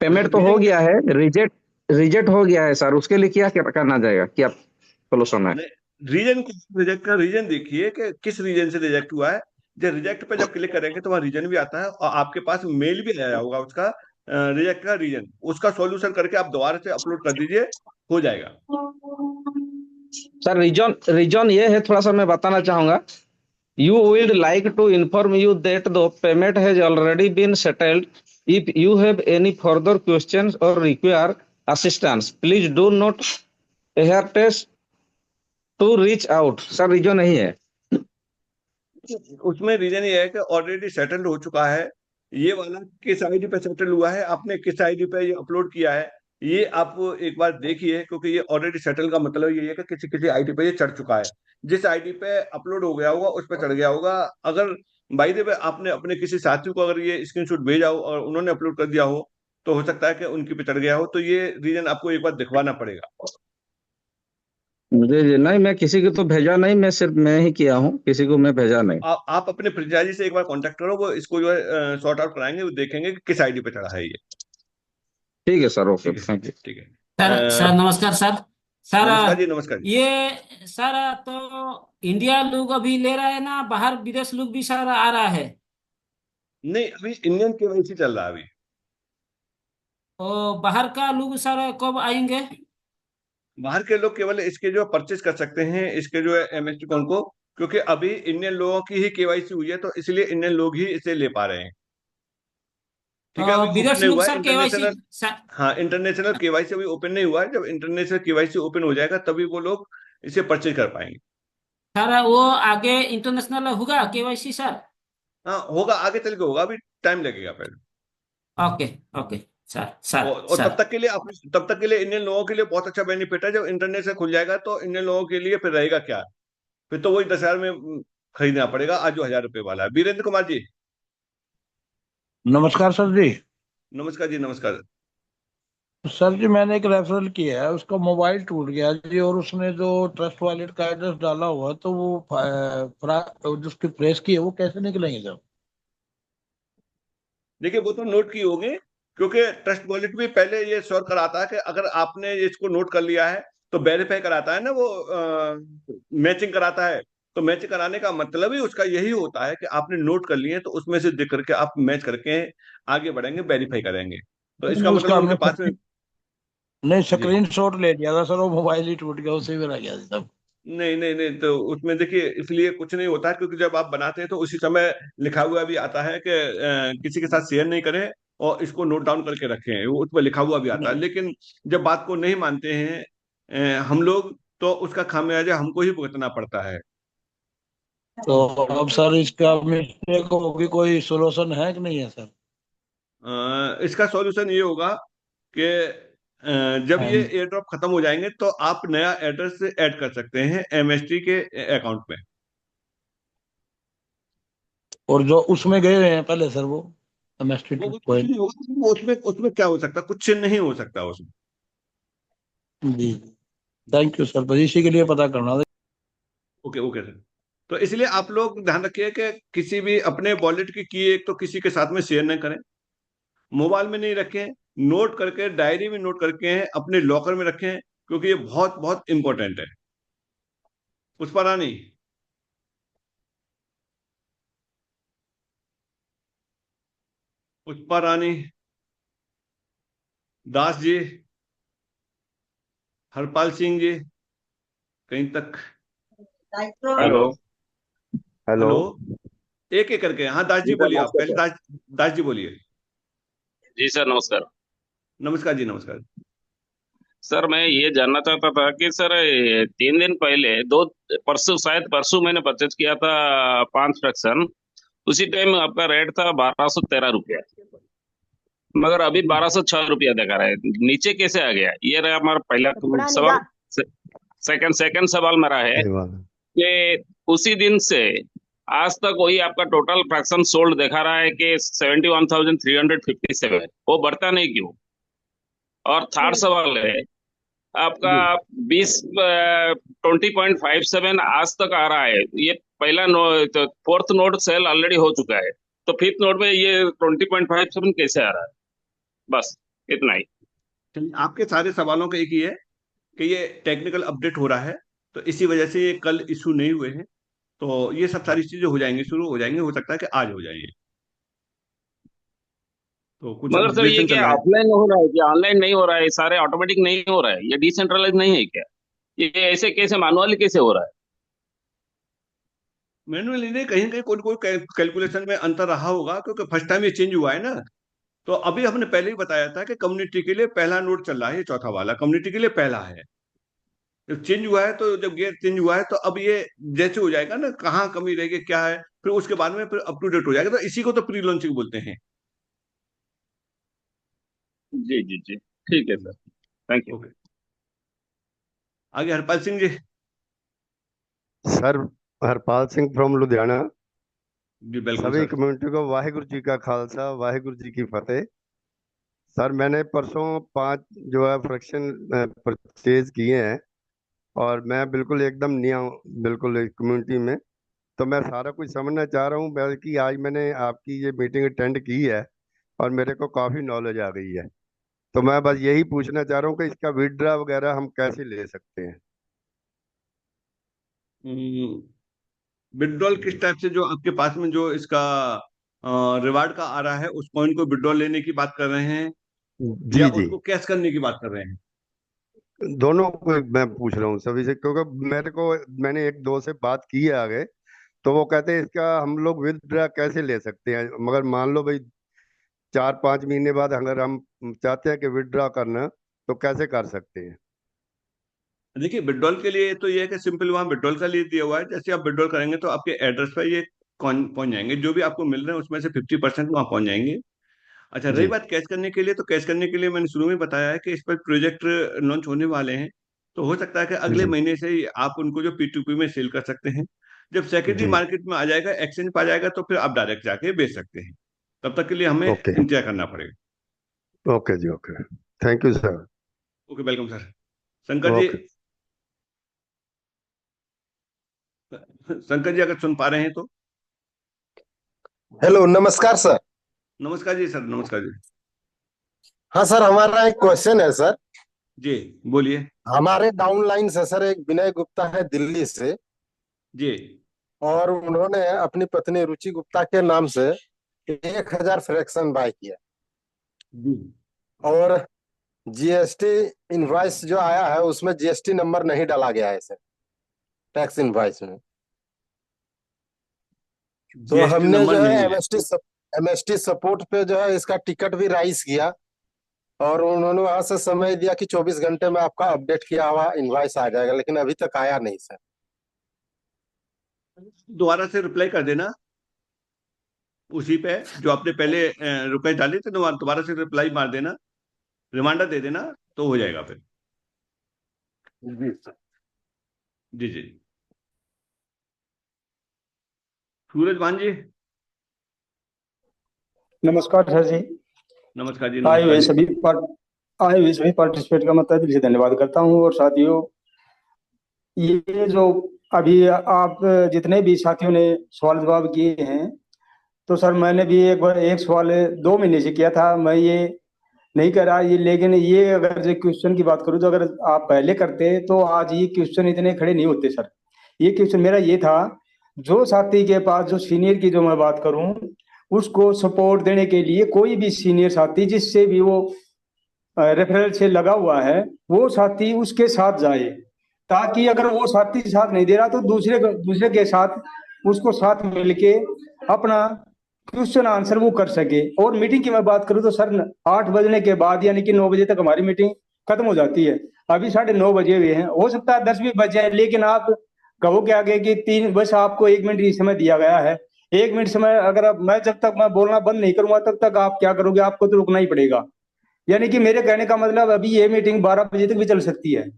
पेमेंट तो हो रीजन गया है, रिजेक्ट रिजेक्ट हो गया है सर। उसके लिए क्या क्या करना जाएगा, क्या सोल्यूशन है? रीजन रिजेक्ट का रीजन देखिए कि किस रीजन से रिजेक्ट हुआ है। जब रिजेक्ट पे जब क्लिक करेंगे तो वहाँ रीजन भी आता है और आपके पास मेल भी आया होगा उसका रिजेक्ट का रीजन। उसका सॉल्यूशन करके आप दोबारा से अपलोड कर दीजिए, हो जाएगा। सर रीजन रीजन ये है, थोड़ा सा मैं बताना चाहूंगा। You would like to inform you that the payment has already been settled. If you have any further questions or require assistance, please do not hesitate to reach out. Sir reason नहीं है। उसमें reason ये है कि already settled हो चुका है। ये वाला किस आईडी पे सेटल हुआ है, आपने किस आईडी पे ये अपलोड किया है, ये आप एक बार देखिए, क्योंकि ये ऑलरेडी सेटल का मतलब ये है कि किसी किसी आईडी पे ये चढ़ चुका है। जिस आईडी पे अपलोड हो गया होगा उस पर चढ़ गया होगा। अगर बाई द वे आपने अपने किसी साथी को अगर ये स्क्रीनशॉट भेजा हो और उन्होंने अपलोड कर दिया हो तो हो सकता है कि उनकी पे चढ़ गया हो। तो ये रीजन आपको एक बार दिखवाना पड़ेगा। जी जी, नहीं मैं किसी को तो भेजा नहीं, मैं सिर्फ मैं ही किया हूँ, किसी को मैं भेजा नहीं। आप अपने फ्रेंचाइजी से एक बार कांटेक्ट करो, वो इसको जो है सॉर्ट आउट कराएंगे, वो देखेंगे कि किस आईडी पे चढ़ा है ये। ठीक है सर, ओके, ठीक है थैंक यू। ठीक है। सर नमस्कार सर। सर नमस्कार जी, नमस्कार जी। ये सर तो इंडिया लोग अभी ले रहा है ना, बाहर विदेश लोग भी सर आ रहा है? नहीं, अभी इंडियन केवाईसी चल रहा है अभी। और बाहर का लोग सर कब आएंगे? बाहर के लोग केवल इसके जो परचेज कर सकते हैं, इसके जो है एमएसटी कॉन को, क्योंकि अभी इंडियन लोगों की ही केवाईसी हुई है तो इसलिए इंडियन लोग ही इसे ले पा रहे हैं। ठीक है, अभी ओपन विदेश नहीं लोग हुआ है सर केवाईसी इंटरनेशनल। हाँ, इंटरनेशनल केवाईसी अभी ओपन नहीं हुआ है। जब इंटरनेशनल केवाईसी ओपन हो जाएगा तभी वो लोग इसे परचेज कर पाएंगे। सर वो आगे इंटरनेशनल होगा केवाईसी सर? हाँ होगा, आगे चल के होगा, अभी टाइम लगेगा पहले। ओके ओके सर सर और सर। तब तक के लिए इंडियन लोगों के लिए बहुत अच्छा बेनिफिट है। जब इंटरनेट से खुल जाएगा तो इंडियन लोगों के लिए फिर रहेगा क्या, फिर तो वही 10,000 में खरीदना पड़ेगा आज जो 1,000 रुपए वाला है। वीरेंद्र कुमार जी। नमस्कार सर जी। नमस्कार जी, नमस्कार। सर जी मैंने एक रेफरल किया है, उसका मोबाइल टूट गया जी, और उसने जो ट्रस्ट वॉलेट का एड्रेस डाला हुआ है, तो वो जो उसकी प्रेस की है वो कैसे निकलेंगे सर? देखिए, वो तो नोट की होंगे, क्योंकि ट्रस्ट वॉलेट भी पहले ये श्योर कराता है कि अगर आपने इसको नोट कर लिया है तो वेरीफाई कराता है ना, वो मैचिंग कराता है। तो मैच कराने का मतलब ही उसका यही होता है कि आपने नोट कर लिए तो उसमें से देख करके आप मैच करके आगे बढ़ेंगे, वेरीफाई करेंगे। तो इसका नहीं, उसका मतलब उनके हमने पास में। नहीं जी। स्क्रीन शॉट ले लिया था सर, वो मोबाइल ही टूट गया, उसी में रह गया था। नहीं नहीं नहीं, तो उसमें देखिए इसलिए कुछ नहीं होता है, क्योंकि जब आप बनाते हैं तो उसी समय लिखा हुआ भी आता है कि किसी के साथ शेयर नहीं करें और इसको नोट डाउन करके रखें, वो उसमें लिखा हुआ भी आता है। लेकिन जब बात को नहीं मानते हैं हम लोग, तो उसका खामियाजा हमको ही भुगतना पड़ता है। तो अब सर इसका मिस्टेक होगी, कोई सोल्यूशन है कि नहीं है सर? इसका सॉल्यूशन ये होगा कि जब हाँ। ये एयर ड्रॉप खत्म हो जाएंगे तो आप नया एड्रेस ऐड कर सकते हैं एमएसटी के अकाउंट में। और जो उसमें गए हुए हैं पहले सर, वो एमएसटी वो कुछ नहीं होगा, वो उसमें उसमें क्या हो सकता, कुछ नहीं हो सकता उसमें। जी, थैंक यू सर, बस इसी के लिए पता करना था। Okay okay sir. तो इसलिए आप लोग ध्यान रखिए कि किसी भी अपने वॉलेट की एक तो किसी के साथ में शेयर न करें, मोबाइल में नहीं रखें, नोट करके डायरी में नोट करके अपने लॉकर में रखें, क्योंकि ये बहुत बहुत इंपॉर्टेंट है। पुष्पा रानी, पुष्पा रानी, दास जी, हरपाल सिंह जी, कहीं तक? हेलो हेलो, हेलो हेलो, एक एक करके। हाँ दास जी जी सर बोलिए, आप नमस्कार पहले सर। दास जी बोलिए। जी सर नमस्कार। नमस्कार जी, नमस्कार। सर मैं ये जानना चाहता था कि सर 3 दिन पहले दो परसों शायद परसों मैंने परचेज किया था 5 फ्रैक्शन। उसी टाइम आपका रेट था 1213 रुपया, मगर अभी 1206 रुपया दिखा रहा है। नीचे कैसे आ गया? ये रहा हमारा पहला सवाल। सेकंड सवाल मेरा है सही बात है। कि उसी दिन से आज तक वही आपका टोटल फ्रैक्शन सोल्ड दिखा रहा है कि 71,357, वो बढ़ता नहीं क्यों? और थर्ड सवाल है आपका 20.57 आज तक आ रहा है। ये पहला तो फोर्थ नोट सेल ऑलरेडी हो चुका है, तो फिफ्थ नोट में ये 20.57 कैसे आ रहा है? बस इतना ही। चलिए, आपके सारे सवालों का एक ही है कि ये टेक्निकल अपडेट हो रहा है, तो इसी वजह से ये कल इशू नहीं हुए हैं। तो ये सब सारी चीजें हो जाएंगी, शुरू हो जाएंगी, हो सकता है कि आज हो जाएंगे। तो कुछ मगर सर ये अपग्रेडेशन चल क्या रहा है। ऑफलाइन हो रहा है कि ऑनलाइन नहीं हो रहा है? सारे ऑटोमेटिक नहीं हो रहा है? ये डिसेंट्रलाइज नहीं है क्या? ये ऐसे कैसे मैनुअली कैसे हो रहा है? मैनुअली नहीं, कहीं कहीं कोई कोई कैलकुलेशन में अंतर रहा होगा, क्योंकि फर्स्ट टाइम ये चेंज हुआ है ना। तो अभी हमने पहले ही बताया था कि कम्युनिटी के लिए पहला नोट चल रहा है, ये चौथा वाला कम्युनिटी के लिए पहला है। जब चेंज हुआ है, तो जब गियर चेंज हुआ है, तो अब ये जैसे हो जाएगा ना, कहाँ कमी रहेगी क्या है, फिर उसके बाद में फिर अप टू डेट हो जाएगा। तो इसी को तो प्री लॉन्चिंग बोलते हैं। जी जी जी, ठीक है सर, थैंक यू। ओके, आगे हरपाल सिंह जी। Sir Harpal Singh from Ludhiana. जी वेलकम सभी सर। कम्युनिटी को वाहिगुरु जी का खालसा, वाहिगुरु जी की फतेह। सर मैंने परसों 5 जो है फ्रैक्शन परचेज किए हैं, और मैं बिल्कुल एकदम नया हूँ बिल्कुल इस कम्युनिटी में। तो मैं सारा कुछ समझना चाह रहा हूँ, बल्कि आज मैंने आपकी ये मीटिंग अटेंड की है और मेरे को काफ़ी नॉलेज आ गई है। तो मैं बस यही पूछना चाह रहा हूँ कि इसका विड्रा वगैरह हम कैसे ले सकते हैं। विड्रॉल किस टाइप से, जो आपके पास में जो इसका रिवार्ड का आ रहा है, उस कॉइन को विड्रॉल लेने की बात कर रहे हैं, या जी जी, उसको कैश करने की बात कर रहे हैं? दोनों को मैं पूछ रहा हूँ सभी से, क्योंकि मैंने एक दो से बात की है आगे। तो वो कहते हैं इसका हम लोग विदड्रा कैसे ले सकते हैं, मगर मान लो भाई 4-5 महीने बाद अगर हम चाहते हैं कि विदड्रा करना, तो कैसे कर सकते हैं। देखिए, विड्रॉल के लिए तो ये है कि सिंपल वहाँ विड्रॉल का लिए दिया हुआ है। जैसे आप विड्रॉल करेंगे तो आपके एड्रेस पर ये कॉइन पहुंच जाएंगे, जो भी आपको मिल रहे हैं उसमें से 50% वहाँ पहुंच जाएंगे। अच्छा, रही जी बात कैश करने के लिए, तो कैश करने के लिए मैंने शुरू में बताया है कि इस पर प्रोजेक्ट लॉन्च होने वाले हैं। तो हो सकता है कि अगले जी महीने से ही आप उनको जो P2P में सेल कर सकते हैं। जब सेकेंडरी जी, मार्केट में आ जाएगा, एक्सचेंज पे आ जाएगा, तो फिर आप डायरेक्ट जाके बेच सकते हैं। तब तक के लिए हमें ओके इंतजार करना पड़ेगा। ओके जी, okay, thank you sir. Okay, welcome sir. Shankar ji, okay. Shankar ji अगर सुन पा रहे हैं तो? हेलो, नमस्कार सर। नमस्कार जी सर, नमस्कार जी। हाँ सर, हमारा एक क्वेश्चन है सर। जी बोलिए। हमारे डाउनलाइन से सर एक विनय गुप्ता है दिल्ली से, जी और उन्होंने अपनी पत्नी रुचि गुप्ता के नाम से 1,000 फ्रैक्शन बाय किया, जी और जीएसटी इनवॉइस जो आया है उसमें जीएसटी नंबर नहीं डाला गया है सर, टैक्स इनवॉइस में। तो जीएसटी हमने नंबर जो है नहीं है। एमएसटी सपोर्ट पे जो है इसका टिकट भी राइज किया, और उन्होंने वहां से समय दिया कि 24 घंटे में आपका अपडेट किया हुआ इनवॉइस आ जाएगा, लेकिन अभी तक आया नहीं सर। दोबारा से रिप्लाई कर देना उसी पे जो आपने पहले रुपए डाले थे, दोबारा से रिप्लाई मार देना, रिमाइंडर दे देना, तो हो जाएगा फिर। जी सर। जी जी। सूरज मान जी। नमस्कार सर जी। नमस्कार जी, आए नमस्कार हुए जी। सभी पार्टिसिपेट का मैं तहे दिल से धन्यवाद करता हूँ। और साथियों, ये जो अभी आप जितने भी साथियों ने सवाल जवाब किए हैं, तो सर मैंने भी एक सवाल 2 महीने से किया था, मैं ये नहीं कर रहा ये, लेकिन ये अगर जो क्वेश्चन की बात करूँ तो अगर आप पहले करते तो आज ये क्वेश्चन इतने खड़े नहीं होते सर। ये क्वेश्चन मेरा ये था, जो साथी के पास जो सीनियर की जो मैं बात करूं, उसको सपोर्ट देने के लिए कोई भी सीनियर साथी जिससे भी वो रेफरल से लगा हुआ है, वो साथी उसके साथ जाए, ताकि अगर वो साथी साथ नहीं दे रहा तो दूसरे के साथ उसको साथ मिलके अपना क्वेश्चन आंसर वो कर सके। और मीटिंग की मैं बात करूं तो सर 8 बजने के बाद यानी कि 9 बजे तक हमारी मीटिंग खत्म हो जाती है। अभी 9:30 बजे हुए हैं, हो सकता है 10 भी बज जाए, लेकिन आप कहो क्या आगे कि 3 बस आपको 1 मिनट ही समय दिया गया है। 1 मिनट समय अगर मैं जब तक मैं बोलना बंद नहीं करूंगा तब तक आप क्या करोगे, आपको तो रुकना ही पड़ेगा। यानी कि मेरे कहने का मतलब अभी ये मीटिंग 12 बजे तक भी चल सकती है।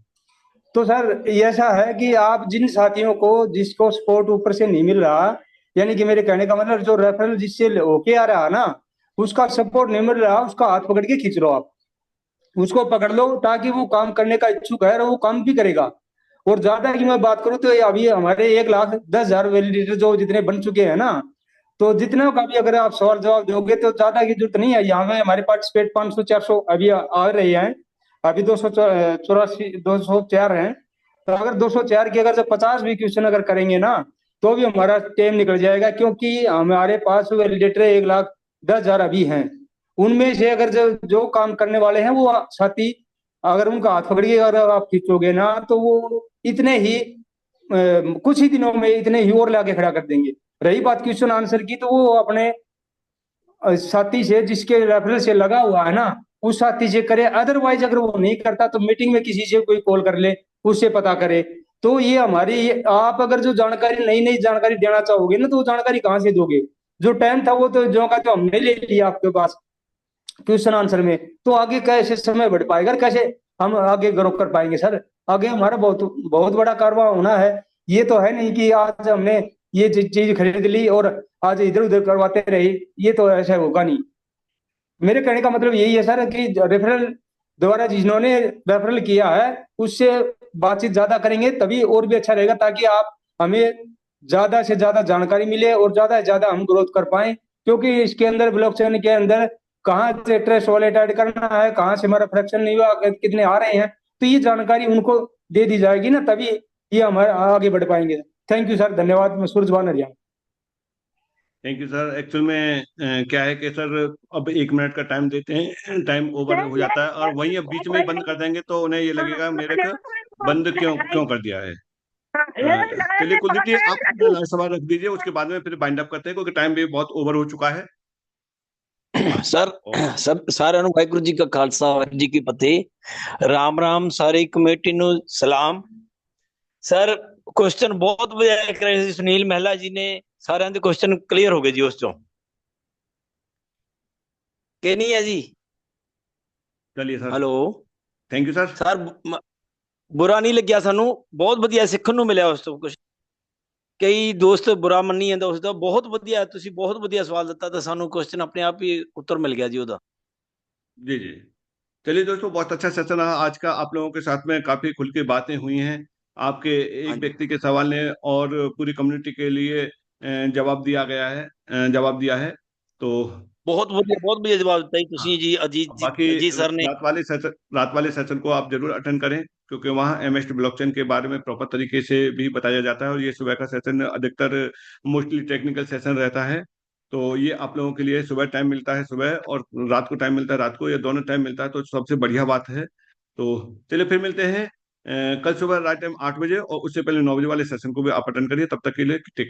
तो सर ऐसा है कि आप जिन साथियों को जिसको सपोर्ट ऊपर से नहीं मिल रहा, यानी कि मेरे कहने का मतलब जो रेफरल जिससे होके आ रहा ना, उसका सपोर्ट नहीं मिल रहा, उसका हाथ पकड़ के खींच लो, आप उसको पकड़ लो ताकि वो काम करने का इच्छुक है और वो काम भी करेगा। और ज्यादा की मैं बात करूं तो अभी हमारे 1,10,000 वैलिडेटर जो जितने बन चुके हैं ना, तो जितना का भी अगर आप सवाल जवाब दोगे तो ज्यादा की जरूरत नहीं है। यहाँ में हमारे पार्टिसिपेट 500-400 अभी आ रहे हैं, अभी 204 हैं। तो अगर 204 की अगर जब 50 भी क्वेश्चन अगर करेंगे ना तो भी हमारा टाइम निकल जाएगा, क्योंकि हमारे पास वैलिडेटर 1,10,000 अभी हैं। उनमें से अगर जो काम करने वाले हैं वो साथी अगर उनका हाथ पकड़िए अगर आप खींचोगे ना तो वो इतने ही कुछ ही दिनों में इतने ही और लाके खड़ा कर देंगे। रही बात क्वेश्चन आंसर की, तो वो अपने साथी से जिसके रेफरल से लगा हुआ है ना उस साथी से करे, अदरवाइज अगर वो नहीं करता तो मीटिंग में किसी से कोई कॉल कर ले, उससे पता करे। तो ये हमारी आप अगर जो जानकारी नई नई जानकारी देना चाहोगे ना तो वो जानकारी कहाँ से दोगे? जो टाइम था वो तो जो का तो हमने ले लिया आपके पास क्वेश्चन आंसर में, तो आगे कैसे समय बढ़ पाएगा, कैसे हम आगे ग्रो कर पाएंगे सर? आगे हमारा बहुत बहुत बड़ा कारवां होना है। ये तो है नहीं कि आज हमने ये चीज खरीद ली और आज इधर उधर करवाते रहे, ये तो ऐसा होगा नहीं। मेरे कहने का मतलब यही है सर कि रेफरल द्वारा जिन्होंने रेफरल किया है उससे बातचीत ज्यादा करेंगे तभी और भी अच्छा रहेगा, ताकि आप हमें ज्यादा से ज्यादा जानकारी मिले और ज्यादा से ज्यादा हम ग्रोथ कर पाए। क्योंकि इसके अंदर ब्लॉकचेन के अंदर कहाँ से ट्रस्ट वॉलेट ऐड करना है, कहाँ से हमारा फ्रैक्शन नहीं हुआ, कितने आ रहे हैं, तो ये जानकारी उनको दे दी जाएगी ना, तभी ये हमारे आगे बढ़ पाएंगे। थैंक यू सर, धन्यवाद। मैं सूरज भान Haryana. Thank you sir. Actual में क्या है कि सर अब 1 मिनट का टाइम देते हैं, टाइम ओवर हो जाता है और वहीं अब बीच में ही बंद कर देंगे तो उन्हें ये लगेगा मेरे को बंद क्यों क्यों कर दिया है। चलिए कुलदीप जी आप अपना लास्ट सवाल रख दीजिए, उसके बाद में फिर बाइंड अप करते हैं क्योंकि टाइम भी बहुत ओवर हो चुका है। सर सारे ਨੂੰ ਵਾਹਿਗੁਰੂ ਜੀ ਕਾ ਖਾਲਸਾ ਵਾਹਿਗੁਰੂ ਜੀ ਕੀ ਫਤਿਹ। ਰਾਮ ਰਾਮ ਸਾਰੀ ਕਮੇਟੀ ਨੂੰ ਸਲਾਮ। ਸਰ क्वेश्चन बहुत ਵਧੀਆ ਕਰੇ ਸੀ ਸੁਨੀਲ ਮਹਿਲਾ ਜੀ ਨੇ, ਸਾਰਿਆਂ ਦੇ क्वेश्चन क्लियर हो गए जी ਉਸ ਚੋਂ ਕਿ ਨਹੀਂ ਹੈ ਜੀ? चलिए sir, hello thank you sir. Sir बुरा नहीं लग्या ਸਾਨੂੰ, ਬਹੁਤ ਵਧੀਆ ਸਿੱਖਣ ਨੂੰ ਮਿਲਿਆ ਉਸ ਤੋਂ ਕੁਝ। ਕਈ ਦੋਸਤ बुरा ਮੰਨੀ ਜਾਂਦੇ ਉਸ ਦਾ, ਬਹੁਤ ਵਧੀਆ ਤੁਸੀਂ ਬਹੁਤ ਵਧੀਆ ਸਵਾਲ ਦਿੱਤਾ ਤਾਂ ਸਾਨੂੰ क्वेश्चन अपने आप ही उत्तर मिल गया जी ਉਹਦਾ। जी जी, चलिए दोस्तों बहुत अच्छा सेशन रहा आज का, आप लोगों के साथ में काफी खुल के बातें हुई हैं। आपके एक व्यक्ति के सवाल ने और पूरी कम्युनिटी के लिए जवाब दिया गया है, जवाब दिया है। तो बहुत बढ़िया जवाब ਦਿੱਤਾ ਜੀ ਤੁਸੀਂ ਜੀ बाकी अजीत सर ने। रात वाले सेशन को आप जरूर अटेंड करें क्योंकि वहाँ एमएसटी ब्लॉकचेन के बारे में प्रॉपर तरीके से भी बताया जाता है और ये सुबह का सेशन अधिकतर मोस्टली टेक्निकल सेशन रहता है। तो ये आप लोगों के लिए सुबह टाइम मिलता है सुबह और रात को टाइम मिलता है रात को, ये दोनों टाइम मिलता है तो सबसे बढ़िया बात है। तो चलिए फिर मिलते हैं कल सुबह रात टाइम 8 बजे और उससे पहले 9 बजे वाले सेशन को भी आप अटेंड करिए। तब तक के लिए टेक केयर।